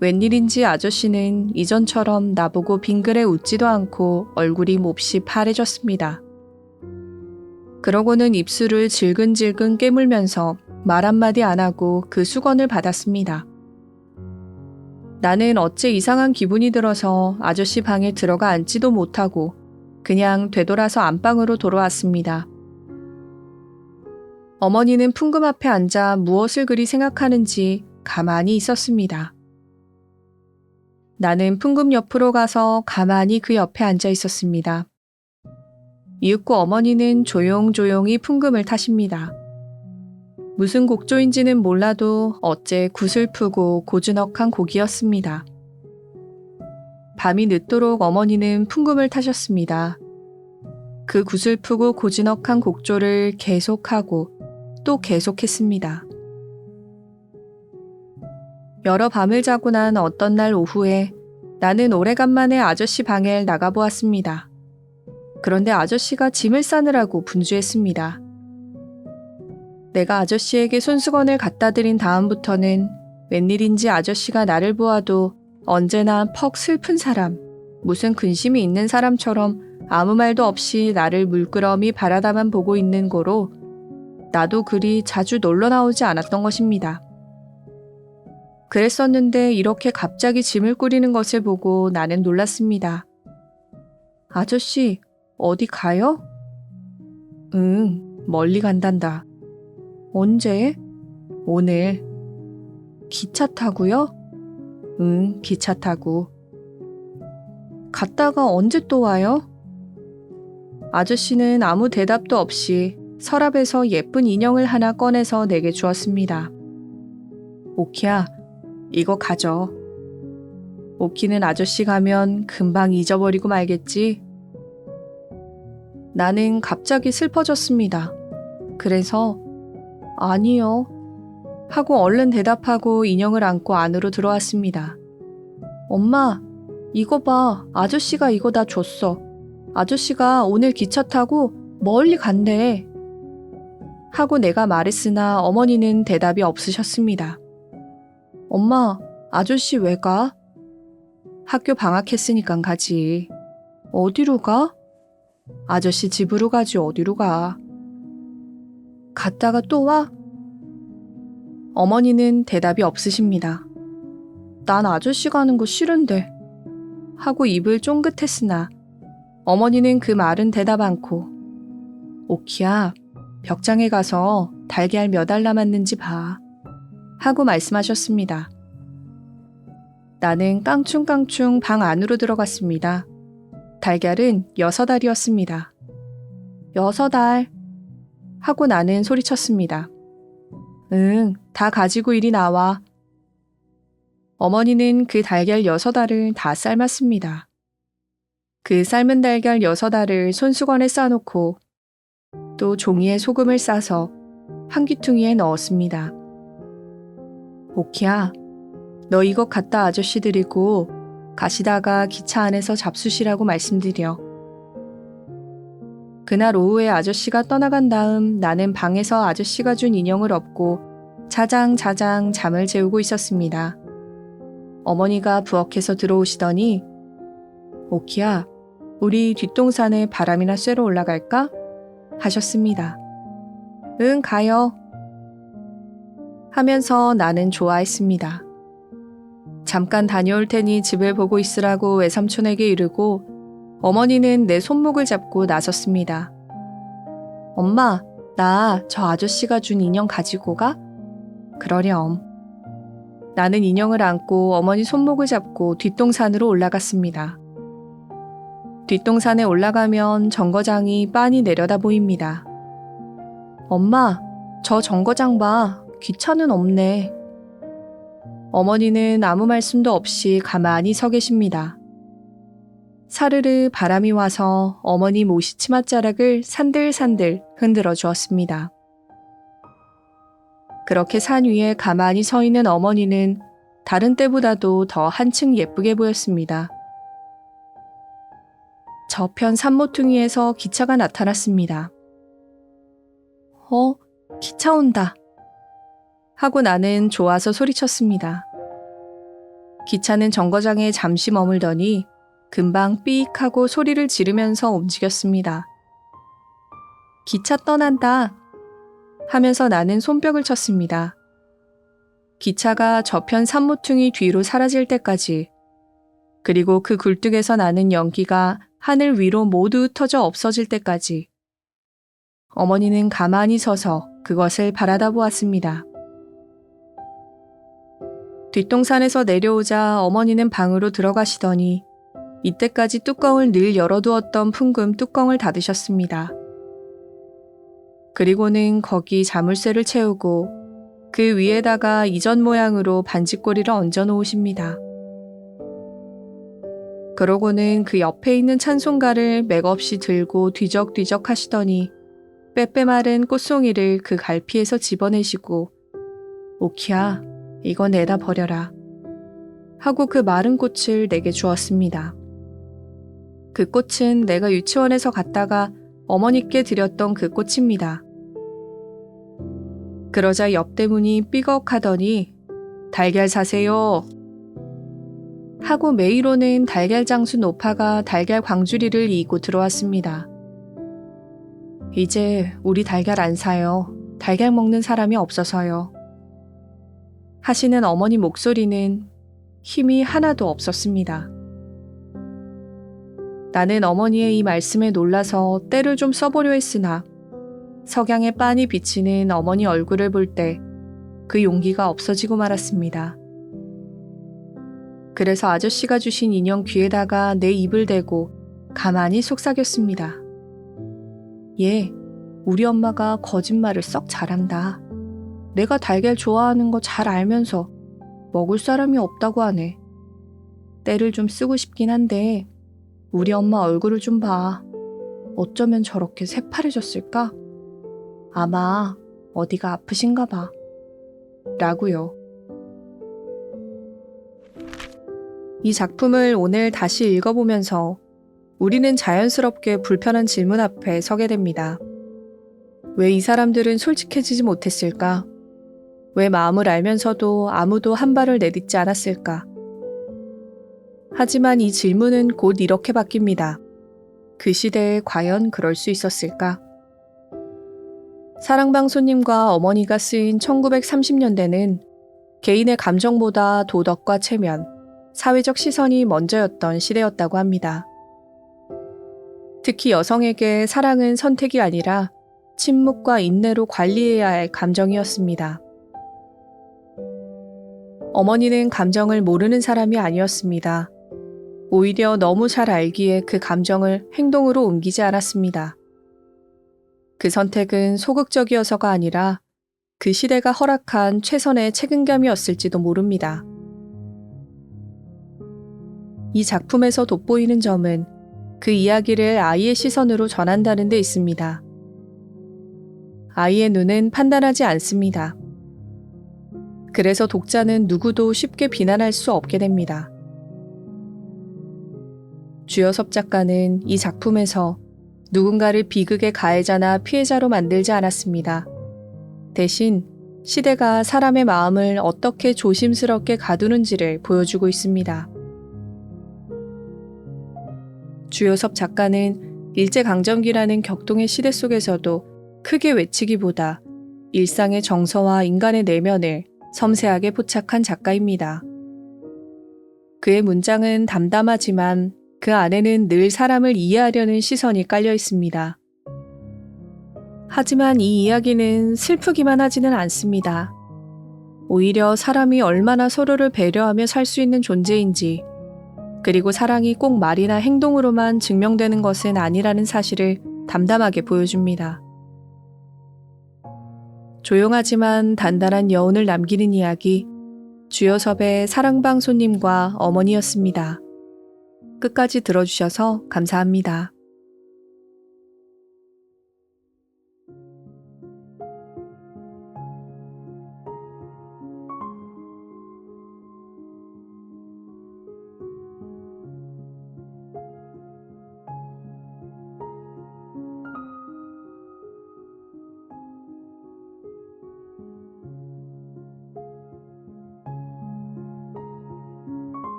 웬일인지 아저씨는 이전처럼 나보고 빙그레 웃지도 않고 얼굴이 몹시 파래졌습니다. 그러고는 입술을 질근질근 깨물면서 말 한마디 안 하고 그 수건을 받았습니다. 나는 어째 이상한 기분이 들어서 아저씨 방에 들어가 앉지도 못하고 그냥 되돌아서 안방으로 돌아왔습니다. 어머니는 풍금 앞에 앉아 무엇을 그리 생각하는지 가만히 있었습니다. 나는 풍금 옆으로 가서 가만히 그 옆에 앉아 있었습니다. 이윽고 어머니는 조용조용히 풍금을 타십니다. 무슨 곡조인지는 몰라도 어째 구슬프고 고즈넉한 곡이었습니다. 밤이 늦도록 어머니는 풍금을 타셨습니다. 그 구슬프고 고즈넉한 곡조를 계속하고 또 계속했습니다. 여러 밤을 자고 난 어떤 날 오후에 나는 오래간만에 아저씨 방에 나가보았습니다. 그런데 아저씨가 짐을 싸느라고 분주했습니다. 내가 아저씨에게 손수건을 갖다 드린 다음부터는 웬일인지 아저씨가 나를 보아도 언제나 퍽 슬픈 사람, 무슨 근심이 있는 사람처럼 아무 말도 없이 나를 물끄러미 바라다만 보고 있는 고로 나도 그리 자주 놀러 나오지 않았던 것입니다. 그랬었는데 이렇게 갑자기 짐을 꾸리는 것을 보고 나는 놀랐습니다. 아저씨, 어디 가요? 응, 멀리 간단다. 언제? 오늘. 기차 타고요? 응, 기차 타고. 갔다가 언제 또 와요? 아저씨는 아무 대답도 없이 서랍에서 예쁜 인형을 하나 꺼내서 내게 주었습니다. 오키야, 이거 가져. 오키는 아저씨 가면 금방 잊어버리고 말겠지? 나는 갑자기 슬퍼졌습니다. 그래서 아니요 하고 얼른 대답하고 인형을 안고 안으로 들어왔습니다. 엄마, 이거 봐. 아저씨가 이거 다 줬어. 아저씨가 오늘 기차 타고 멀리 간대. 하고 내가 말했으나 어머니는 대답이 없으셨습니다. 엄마, 아저씨 왜 가? 학교 방학했으니까 가지. 어디로 가? 아저씨 집으로 가지 어디로 가. 갔다가 또 와? 어머니는 대답이 없으십니다. 난 아저씨 가는 거 싫은데 하고 입을 쫑긋했으나 어머니는 그 말은 대답 않고 오키야, 벽장에 가서 달걀 몇 알 남았는지 봐 하고 말씀하셨습니다. 나는 깡충깡충 방 안으로 들어갔습니다. 달걀은 6알이었습니다. 6알 하고 나는 소리쳤습니다. 응, 다 가지고 이리 나와. 어머니는 그 달걀 6알을 다 삶았습니다. 그 삶은 달걀 6알을 손수건에 싸놓고 또 종이에 소금을 싸서 한 귀퉁이에 넣었습니다. 오키야, 너 이거 갖다 아저씨 드리고 가시다가 기차 안에서 잡수시라고 말씀드려. 그날 오후에 아저씨가 떠나간 다음 나는 방에서 아저씨가 준 인형을 업고 자장자장 잠을 재우고 있었습니다. 어머니가 부엌에서 들어오시더니 오키야, 우리 뒷동산에 바람이나 쐬러 올라갈까? 하셨습니다. 응, 가요. 하면서 나는 좋아했습니다. 잠깐 다녀올 테니 집을 보고 있으라고 외삼촌에게 이르고 어머니는 내 손목을 잡고 나섰습니다. 엄마, 나 저 아저씨가 준 인형 가지고 가? 그러렴. 나는 인형을 안고 어머니 손목을 잡고 뒷동산으로 올라갔습니다. 뒷동산에 올라가면 정거장이 빤히 내려다 보입니다. 엄마, 저 정거장 봐. 기차는 없네. 어머니는 아무 말씀도 없이 가만히 서 계십니다. 사르르 바람이 와서 어머니 모시 치맛자락을 산들산들 흔들어 주었습니다. 그렇게 산 위에 가만히 서 있는 어머니는 다른 때보다도 더 한층 예쁘게 보였습니다. 저편 산모퉁이에서 기차가 나타났습니다. 기차 온다. 하고 나는 좋아서 소리쳤습니다. 기차는 정거장에 잠시 머물더니 금방 삐익 하고 소리를 지르면서 움직였습니다. 기차 떠난다 하면서 나는 손뼉을 쳤습니다. 기차가 저편 산모퉁이 뒤로 사라질 때까지, 그리고 그 굴뚝에서 나는 연기가 하늘 위로 모두 흩어져 없어질 때까지 어머니는 가만히 서서 그것을 바라다 보았습니다. 뒷동산에서 내려오자 어머니는 방으로 들어가시더니 이때까지 뚜껑을 늘 열어두었던 풍금 뚜껑을 닫으셨습니다. 그리고는 거기 자물쇠를 채우고 그 위에다가 이전 모양으로 반지꼬리를 얹어 놓으십니다. 그러고는 그 옆에 있는 찬송가를 맥없이 들고 뒤적뒤적 하시더니 빼빼 마른 꽃송이를 그 갈피에서 집어내시고 오키야, 이거 내다 버려라 하고 그 마른 꽃을 내게 주었습니다. 그 꽃은 내가 유치원에서 갔다가 어머니께 드렸던 그 꽃입니다. 그러자 옆대문이 삐걱하더니 달걀 사세요 하고 매일 오는 달걀 장수 노파가 달걀 광주리를 이고 들어왔습니다. 이제 우리 달걀 안 사요. 달걀 먹는 사람이 없어서요. 하시는 어머니 목소리는 힘이 하나도 없었습니다. 나는 어머니의 이 말씀에 놀라서 때를 좀 써보려 했으나 석양에 빤히 비치는 어머니 얼굴을 볼 때 그 용기가 없어지고 말았습니다. 그래서 아저씨가 주신 인형 귀에다가 내 입을 대고 가만히 속삭였습니다. 얘, 우리 엄마가 거짓말을 썩 잘한다. 내가 달걀 좋아하는 거 잘 알면서 먹을 사람이 없다고 하네. 때를 좀 쓰고 싶긴 한데 우리 엄마 얼굴을 좀 봐. 어쩌면 저렇게 새파래졌을까? 아마 어디가 아프신가 봐. 라고요. 이 작품을 오늘 다시 읽어보면서 우리는 자연스럽게 불편한 질문 앞에 서게 됩니다. 왜 이 사람들은 솔직해지지 못했을까? 왜 마음을 알면서도 아무도 한 발을 내딛지 않았을까? 하지만 이 질문은 곧 이렇게 바뀝니다. 그 시대에 과연 그럴 수 있었을까? 사랑방송님과 어머니가 쓰인 1930년대는 개인의 감정보다 도덕과 체면, 사회적 시선이 먼저였던 시대였다고 합니다. 특히 여성에게 사랑은 선택이 아니라 침묵과 인내로 관리해야 할 감정이었습니다. 어머니는 감정을 모르는 사람이 아니었습니다. 오히려 너무 잘 알기에 그 감정을 행동으로 옮기지 않았습니다. 그 선택은 소극적이어서가 아니라 그 시대가 허락한 최선의 책임감이었을지도 모릅니다. 이 작품에서 돋보이는 점은 그 이야기를 아이의 시선으로 전한다는 데 있습니다. 아이의 눈은 판단하지 않습니다. 그래서 독자는 누구도 쉽게 비난할 수 없게 됩니다. 주여섭 작가는 이 작품에서 누군가를 비극의 가해자나 피해자로 만들지 않았습니다. 대신 시대가 사람의 마음을 어떻게 조심스럽게 가두는지를 보여주고 있습니다. 주여섭 작가는 일제강점기라는 격동의 시대 속에서도 크게 외치기보다 일상의 정서와 인간의 내면을 섬세하게 포착한 작가입니다. 그의 문장은 담담하지만 그 안에는 늘 사람을 이해하려는 시선이 깔려 있습니다. 하지만 이 이야기는 슬프기만 하지는 않습니다. 오히려 사람이 얼마나 서로를 배려하며 살 수 있는 존재인지, 그리고 사랑이 꼭 말이나 행동으로만 증명되는 것은 아니라는 사실을 담담하게 보여줍니다. 조용하지만 단단한 여운을 남기는 이야기, 주여섭의 사랑방송님과 어머니였습니다. 끝까지 들어주셔서 감사합니다.